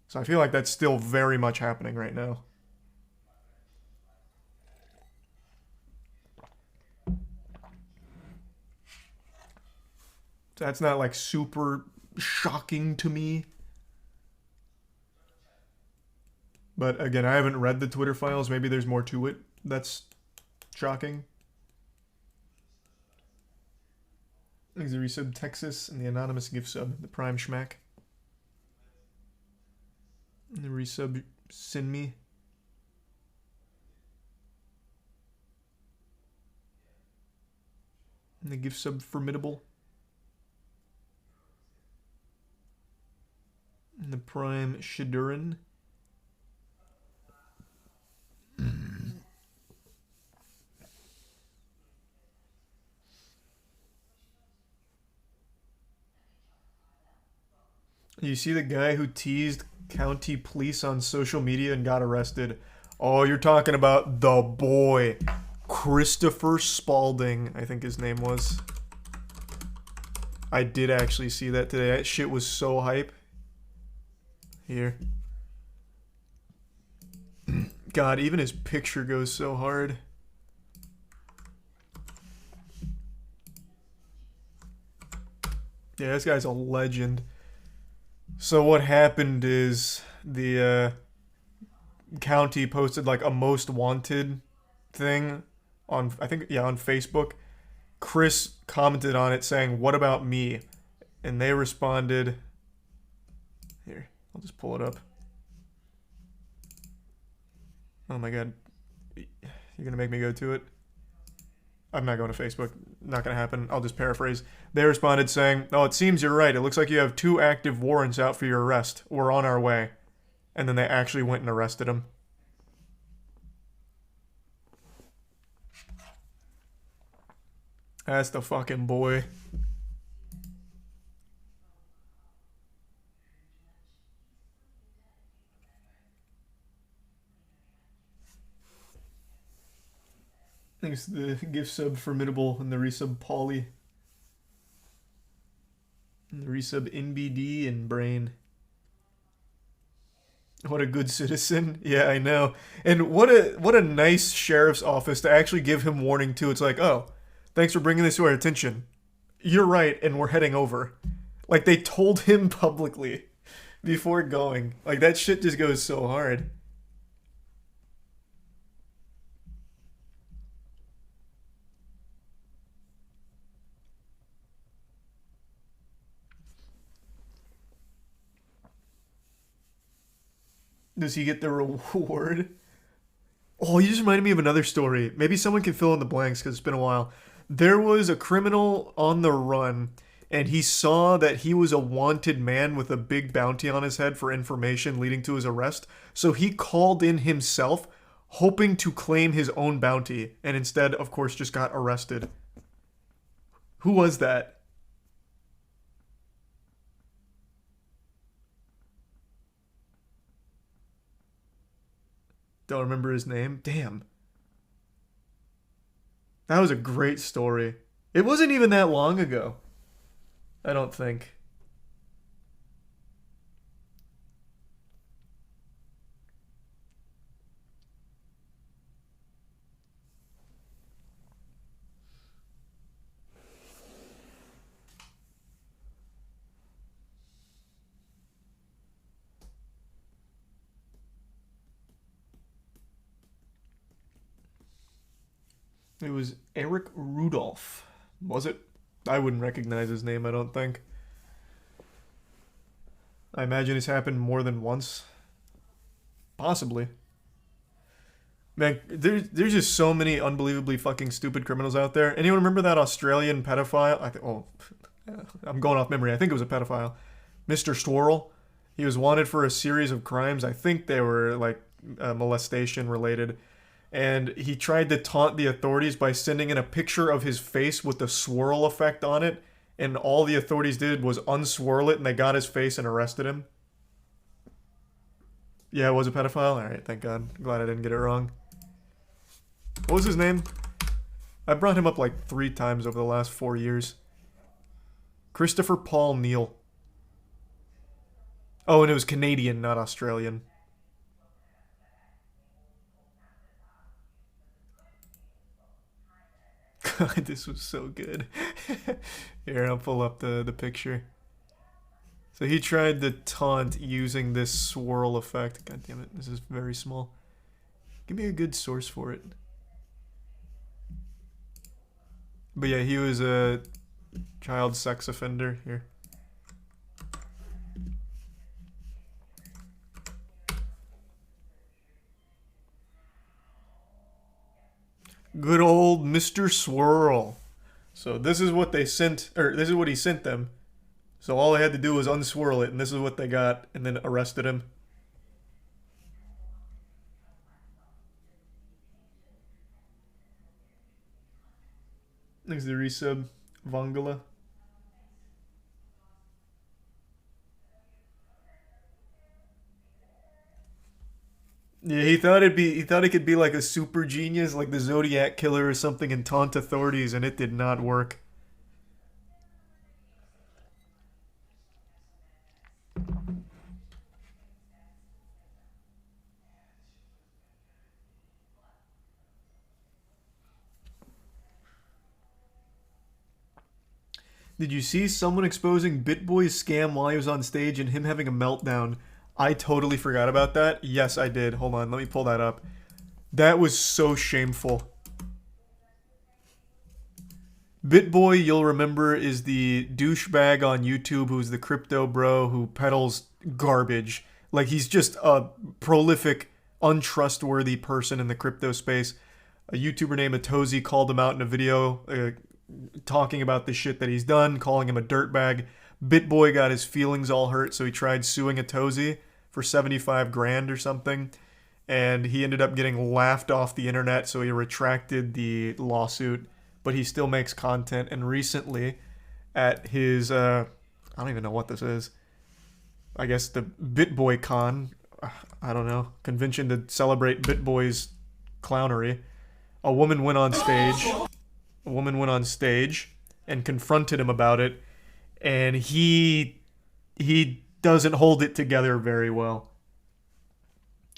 So I feel like that's still very much happening right now. That's not, like, super shocking to me. But again, I haven't read the Twitter files. Maybe there's more to it that's shocking. Thanks the resub Texas and the anonymous gift sub, the Prime Schmack. And the resub Sin Me. And the gift sub Formidable. And the Prime Shadurin. You see the guy who teased county police on social media and got arrested. Oh, you're talking about the boy. Christopher Spalding, I think his name was. I did actually see that today. That shit was so hype. Here. God, even his picture goes so hard. Yeah, this guy's a legend. So what happened is the county posted like a most wanted thing on, I think, yeah, on Facebook. Chris commented on it saying, "What about me?" And they responded, here, I'll just pull it up. Oh my god. You're gonna make me go to it? I'm not going to Facebook. Not gonna happen. I'll just paraphrase. They responded saying, "Oh, it seems you're right. It looks like you have 2 active warrants out for your arrest. We're on our way." And then they actually went and arrested him. That's the fucking boy. Thanks to the gift sub Formidable and the resub Polly. And the resub NBD and Brain. What a good citizen. Yeah, I know. And what a nice sheriff's office to actually give him warning too. It's like, "Oh, thanks for bringing this to our attention. You're right, and we're heading over." Like, they told him publicly before going. Like, that shit just goes so hard. Does he get the reward? Oh, you just reminded me of another story. Maybe someone can fill in the blanks because it's been a while. There was a criminal on the run, and he saw that he was a wanted man with a big bounty on his head for information leading to his arrest. So he called in himself, hoping to claim his own bounty, and instead, of course, just got arrested. Who was that? Don't remember his name. Damn. That was a great story. It wasn't even that long ago. I don't think. It was Eric Rudolph. Was it? I wouldn't recognize his name, I don't think. I imagine it's happened more than once. Possibly. Man, there's just so many unbelievably fucking stupid criminals out there. Anyone remember that Australian pedophile? I'm going off memory. I think it was a pedophile. Mr. Swirl. He was wanted for a series of crimes. I think they were like molestation related. And he tried to taunt the authorities by sending in a picture of his face with the swirl effect on it. And all the authorities did was unswirl it, and they got his face and arrested him. Yeah, it was a pedophile? Alright, thank God. I'm glad I didn't get it wrong. What was his name? I brought him up like 3 times over the last 4 years. Christopher Paul Neal. Oh, and it was Canadian, not Australian. God, this was so good. Here, I'll pull up the picture. So he tried to taunt using this swirl effect. God damn it, this is very small. Give me a good source for it. But yeah, he was a child sex offender. Here. Good old Mr. Swirl. So this is what they sent, or this is what he sent them. So all they had to do was unswirl it, and this is what they got, and then arrested him. Thanks to the resub, Vangala. Yeah, he thought it could be like a super genius, like the Zodiac Killer or something, and taunt authorities, and it did not work. Did you see someone exposing BitBoy's scam while he was on stage and him having a meltdown? I totally forgot about that. Yes, I did. Hold on, let me pull that up. That was so shameful. BitBoy, you'll remember, is the douchebag on YouTube who's the crypto bro who peddles garbage. Like, he's just a prolific, untrustworthy person in the crypto space. A YouTuber named Atozy called him out in a video talking about the shit that he's done, calling him a dirtbag. BitBoy got his feelings all hurt, so he tried suing Atozy for 75 grand or something. And he ended up getting laughed off the internet, so he retracted the lawsuit. But he still makes content. And recently, at his, I don't even know what this is. I guess the BitBoy Con, I don't know, convention to celebrate BitBoy's clownery. A woman went on stage and confronted him about it, and he doesn't hold it together very well.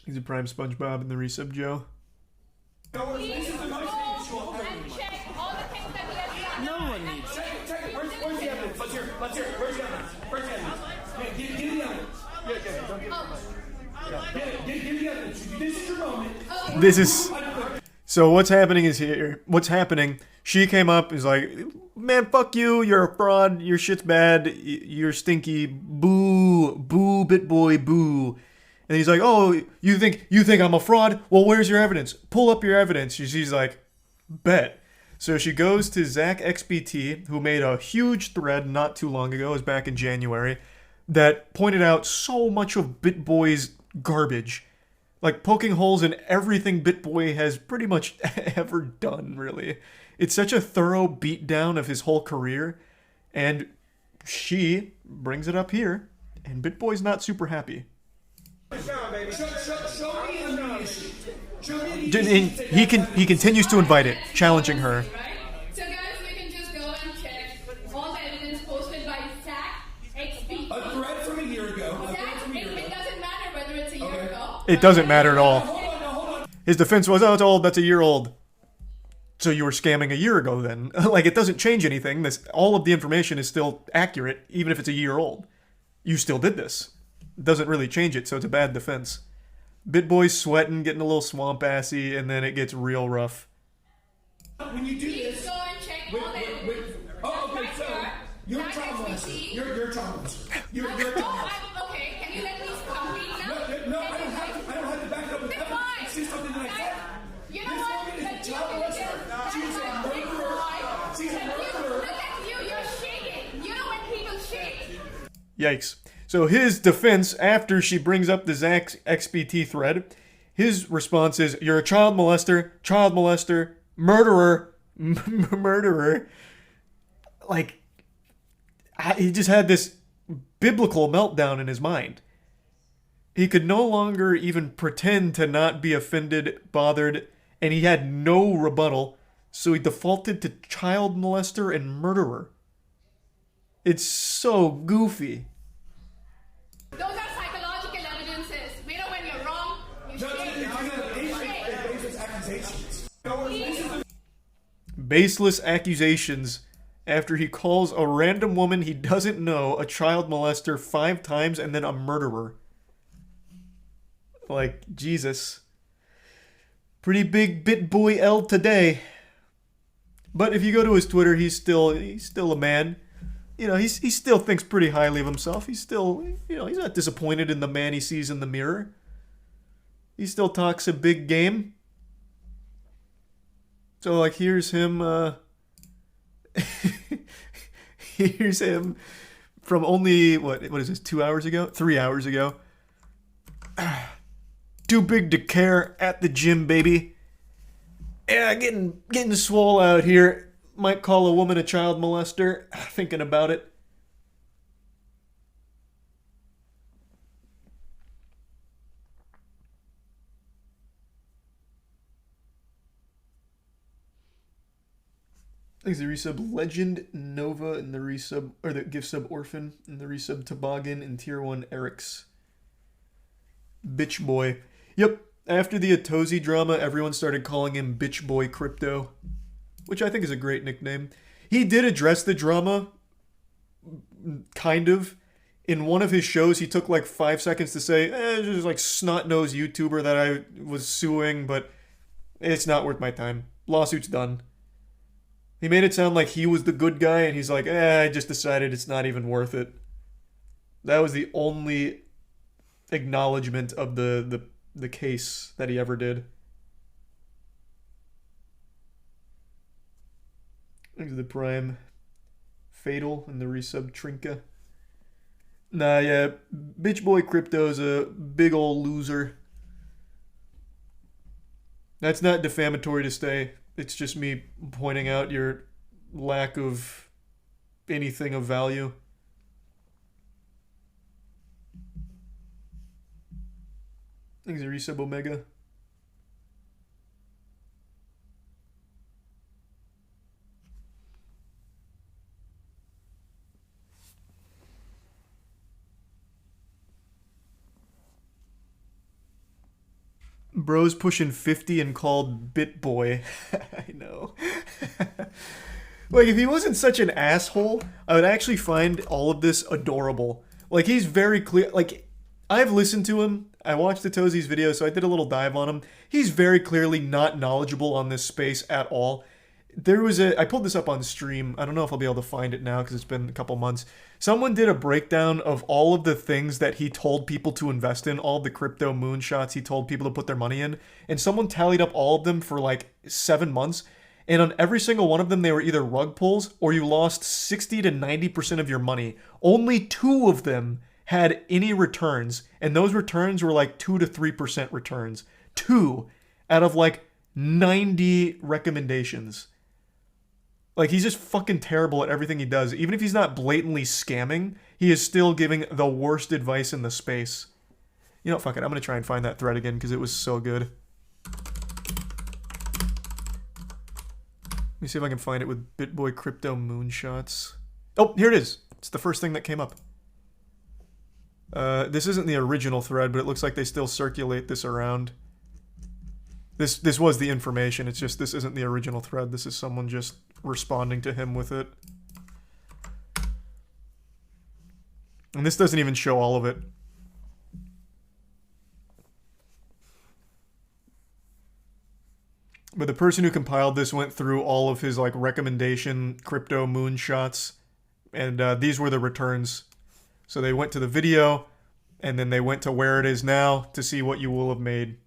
He's a prime SpongeBob in the resub, Joe. No one needs. Where's the evidence? Let's hear it. Where's the evidence? Where's the evidence? Give the evidence. Don't give it. Give the evidence. This is your moment. This is... So what's happening is here. What's happening? She came up, is like, man, fuck you. You're a fraud. Your shit's bad. You're stinky. Boo, boo, BitBoy, boo. And he's like, oh, you think I'm a fraud? Well, where's your evidence? Pull up your evidence. She's like, bet. So she goes to Zach XBT, who made a huge thread not too long ago, it was back in January, that pointed out so much of BitBoy's garbage. Like, poking holes in everything BitBoy has pretty much ever done, really. It's such a thorough beatdown of his whole career, and she brings it up here, and BitBoy's not super happy. He continues to invite it, challenging her. So guys, we can just go and check all the evidence posted by Zach XP. A thread from a year ago. It doesn't matter whether it's a year ago. It doesn't matter at all. His defense was, oh, it's old, that's a year old. So you were scamming a year ago then. Like, it doesn't change anything. All of the information is still accurate, even if it's a year old. You still did this. It doesn't really change it, so it's a bad defense. BitBoy's sweating, getting a little swamp-assy, and then it gets real rough. When you do Please this... go and check all the evidence. Oh, okay, so... You're a child molester. You're a child molester. You're a child molester. Okay, can you let me complete now? No, I don't have to back it up with evidence. It's just something that I said. Yikes. So his defense, after she brings up the Zach XBT thread, his response is, "You're a child molester, murderer, murderer." Like, he just had this biblical meltdown in his mind. He could no longer even pretend to not be offended, bothered, and he had no rebuttal, so he defaulted to child molester and murderer. It's so goofy. Those are psychological evidences. You know when you're wrong, you shake. Baseless accusations after he calls a random woman he doesn't know a child molester 5 times and then a murderer. Like, Jesus. Pretty big bit boy L today. But if you go to his Twitter, he's still a man. You know, he still thinks pretty highly of himself. He's still, he's not disappointed in the man he sees in the mirror. He still talks a big game. So, like, here's him, here's him from only, what is this, 2 hours ago? 3 hours ago. Too big to care at the gym, baby. Yeah, getting swole out here. Might call a woman a child molester. Thinking about it. Thanks to the resub Legend, Nova, and the resub, or the gift sub Orphan, and the resub Toboggan, and Tier 1 Eric's. Bitch Boy. Yep, after the Atozi drama, everyone started calling him Bitch Boy Crypto, which I think is a great nickname. He did address the drama, kind of. In one of his shows, he took like 5 seconds to say, it's just like snot-nosed YouTuber that I was suing, but it's not worth my time. Lawsuit's done. He made it sound like he was the good guy, and he's like, I just decided it's not even worth it. That was the only acknowledgement of the case that he ever did. Thanks to the Prime. Fatal and the resub Trinka. Nah, yeah, Bitch Boy Crypto's a big ol' loser. That's not defamatory to say. It's just me pointing out your lack of anything of value. Thanks to resub Omega. Bro's pushing 50 and called BitBoy. I know. Like, if he wasn't such an asshole, I would actually find all of this adorable. Like, he's very clear. Like, I've listened to him. I watched the Tozi's video, so I did a little dive on him. He's very clearly not knowledgeable on this space at all. I pulled this up on stream. I don't know if I'll be able to find it now because it's been a couple months. Someone did a breakdown of all of the things that he told people to invest in, all the crypto moonshots he told people to put their money in, and someone tallied up all of them for like 7 months, and on every single one of them, they were either rug pulls or you lost 60 to 90% of your money. Only 2 of them had any returns, and those returns were like 2 to 3% returns. 2 out of like 90 recommendations. Like, he's just fucking terrible at everything he does. Even if he's not blatantly scamming, he is still giving the worst advice in the space. You know, fuck it. I'm going to try and find that thread again because it was so good. Let me see if I can find it with BitBoy Crypto Moonshots. Oh, here it is. It's the first thing that came up. This isn't the original thread, but it looks like they still circulate this around. This was the information. It's just this isn't the original thread. This is someone just responding to him with it. And this doesn't even show all of it. But the person who compiled this went through all of his like recommendation crypto moonshots, and these were the returns. So they went to the video, and then they went to where it is now to see what you will have made.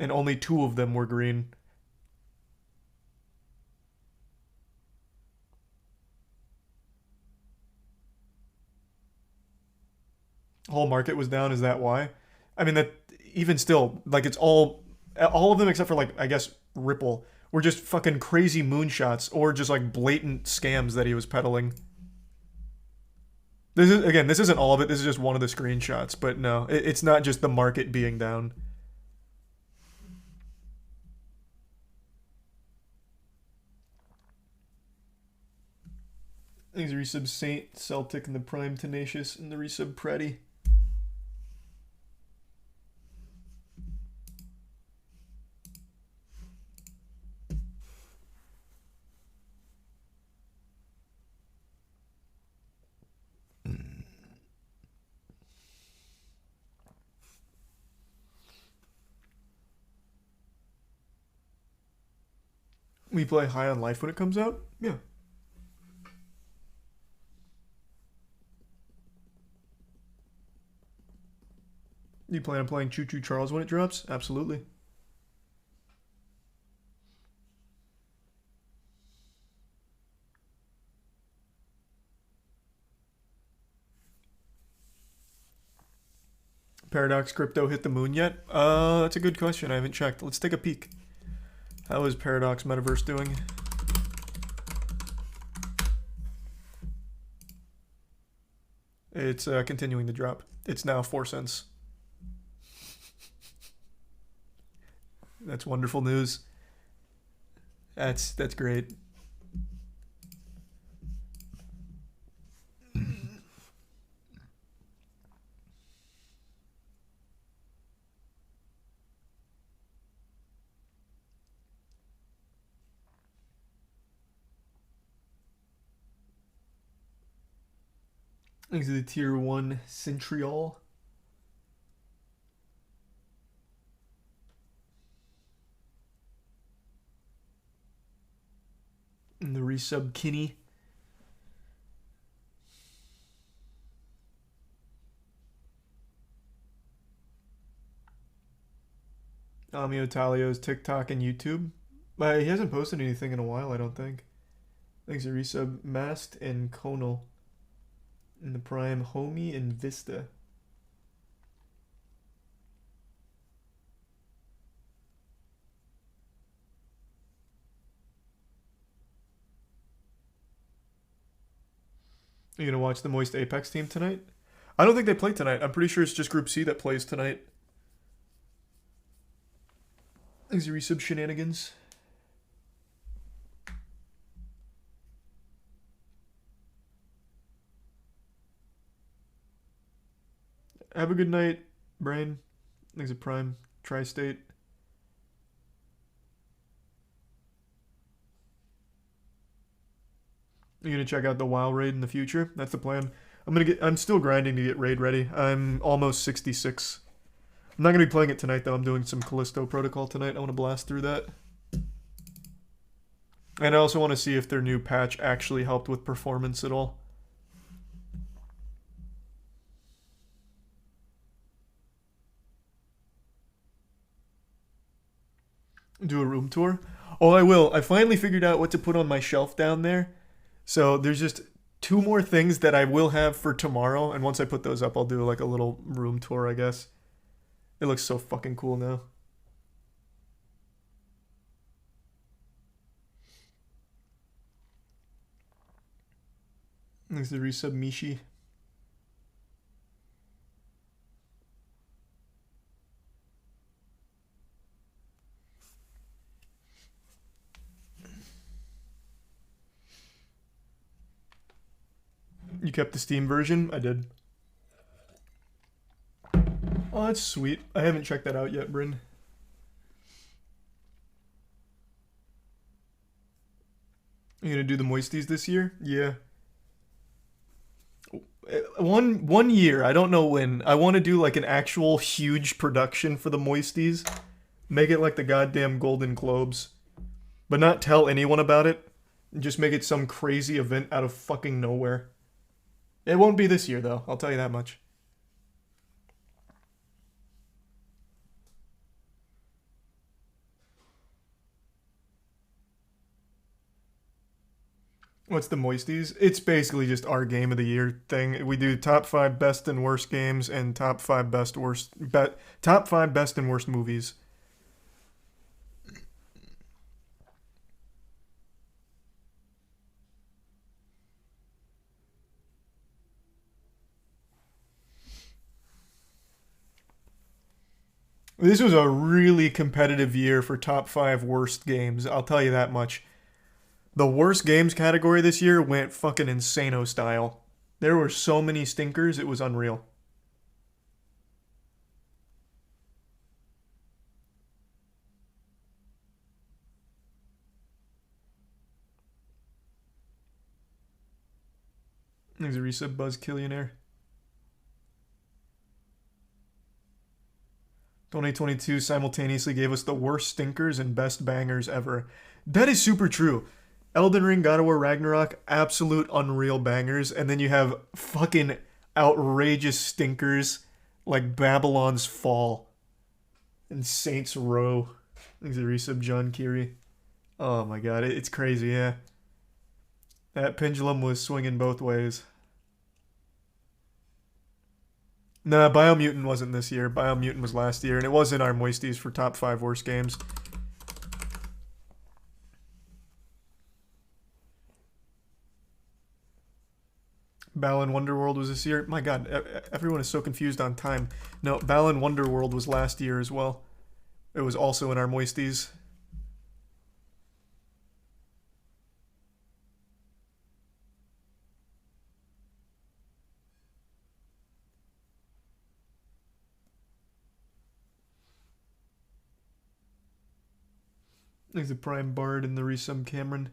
And only 2 of them were green. Whole market was down. Is that why? I mean, that even still, like, it's all of them except for, like, I guess Ripple were just fucking crazy moonshots or just like blatant scams that he was peddling. This is, again, this isn't all of it. This is just one of the screenshots. But no, it's not just the market being down. Thanks, resub Saint, Celtic, and the Prime Tenacious, and the resub Preddy. We play High on Life when it comes out? Yeah. You plan on playing Choo Choo Charles when it drops? Absolutely. Paradox Crypto hit the moon yet? That's a good question. I haven't checked. Let's take a peek. How is Paradox Metaverse doing? It's continuing to drop. It's now 4 cents. That's wonderful news. That's great. Thanks to the tier 1 Centriol. And the resub Kinney. Amio Talio's TikTok and YouTube. He hasn't posted anything in a while, I don't think. Thanks to resub Mast and Conal. And the Prime Homie and Vista. Are you gonna watch the Moist Apex team tonight? I don't think they play tonight. I'm pretty sure it's just Group C that plays tonight. Thanks to resub Shenanigans. Have a good night, Brain. Thanks to Prime. Tri-State. Are you gonna check out the WoW raid in the future? That's the plan. I'm still grinding to get raid ready. I'm almost 66. I'm not gonna be playing it tonight though. I'm doing some Callisto Protocol tonight. I want to blast through that. And I also want to see if their new patch actually helped with performance at all. Do a room tour? Oh, I will. I finally figured out what to put on my shelf down there. So there's just 2 more things that I will have for tomorrow. And once I put those up, I'll do like a little room tour, I guess. It looks so fucking cool now. There's the resub Mishi. You kept the Steam version? I did. Oh, that's sweet. I haven't checked that out yet, Bryn. You gonna do the Moisties this year? Yeah. One year. I don't know when. I want to do like an actual huge production for the Moisties. Make it like the goddamn Golden Globes. But not tell anyone about it. Just make it some crazy event out of fucking nowhere. It won't be this year, though. I'll tell you that much. What's the moisties? It's basically just our game of the year thing. We do top 5 best and worst games and top 5 top 5 best and worst movies. This was a really competitive year for top 5 worst games. I'll tell you that much. The worst games category this year went fucking insano style. There were so many stinkers, it was unreal. There's a resub Buzz Killionaire. 2022 simultaneously gave us the worst stinkers and best bangers ever. That is super true. Elden Ring, God of War, Ragnarok, absolute unreal bangers, and then you have fucking outrageous stinkers like Babylon's Fall and Saints Row. Thanks to resub John Kiri. Oh my god, it's crazy, yeah. That pendulum was swinging both ways. Nah, Biomutant wasn't this year. Biomutant was last year, and it was in our moisties for top 5 worst games. Balan Wonderworld was this year. My god, everyone is so confused on time. No, Balan Wonderworld was last year as well. It was also in our moisties. There's a Prime Bard and the resub Cameron.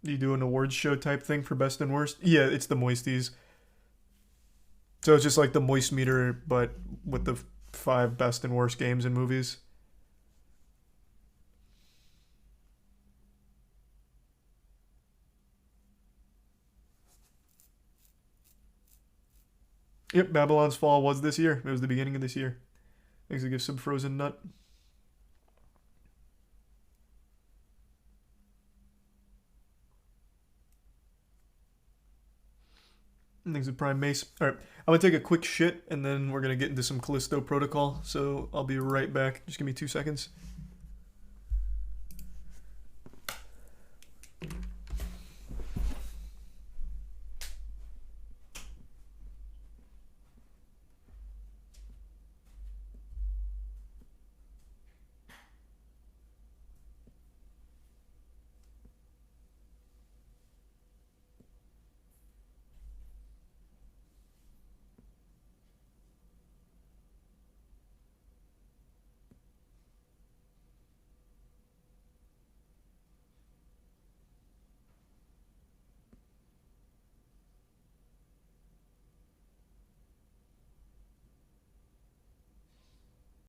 Do you do an awards show type thing for best and worst? Yeah, it's the moisties. So it's just like the moist meter, but with the 5 best and worst games and movies. Yep, Babylon's Fall was this year. It was the beginning of this year. Thanks to give some Frozen Nut. And thanks to Prime Mace. Alright, I'm going to take a quick shit, and then we're going to get into some Callisto Protocol. So I'll be right back. Just give me 2 seconds.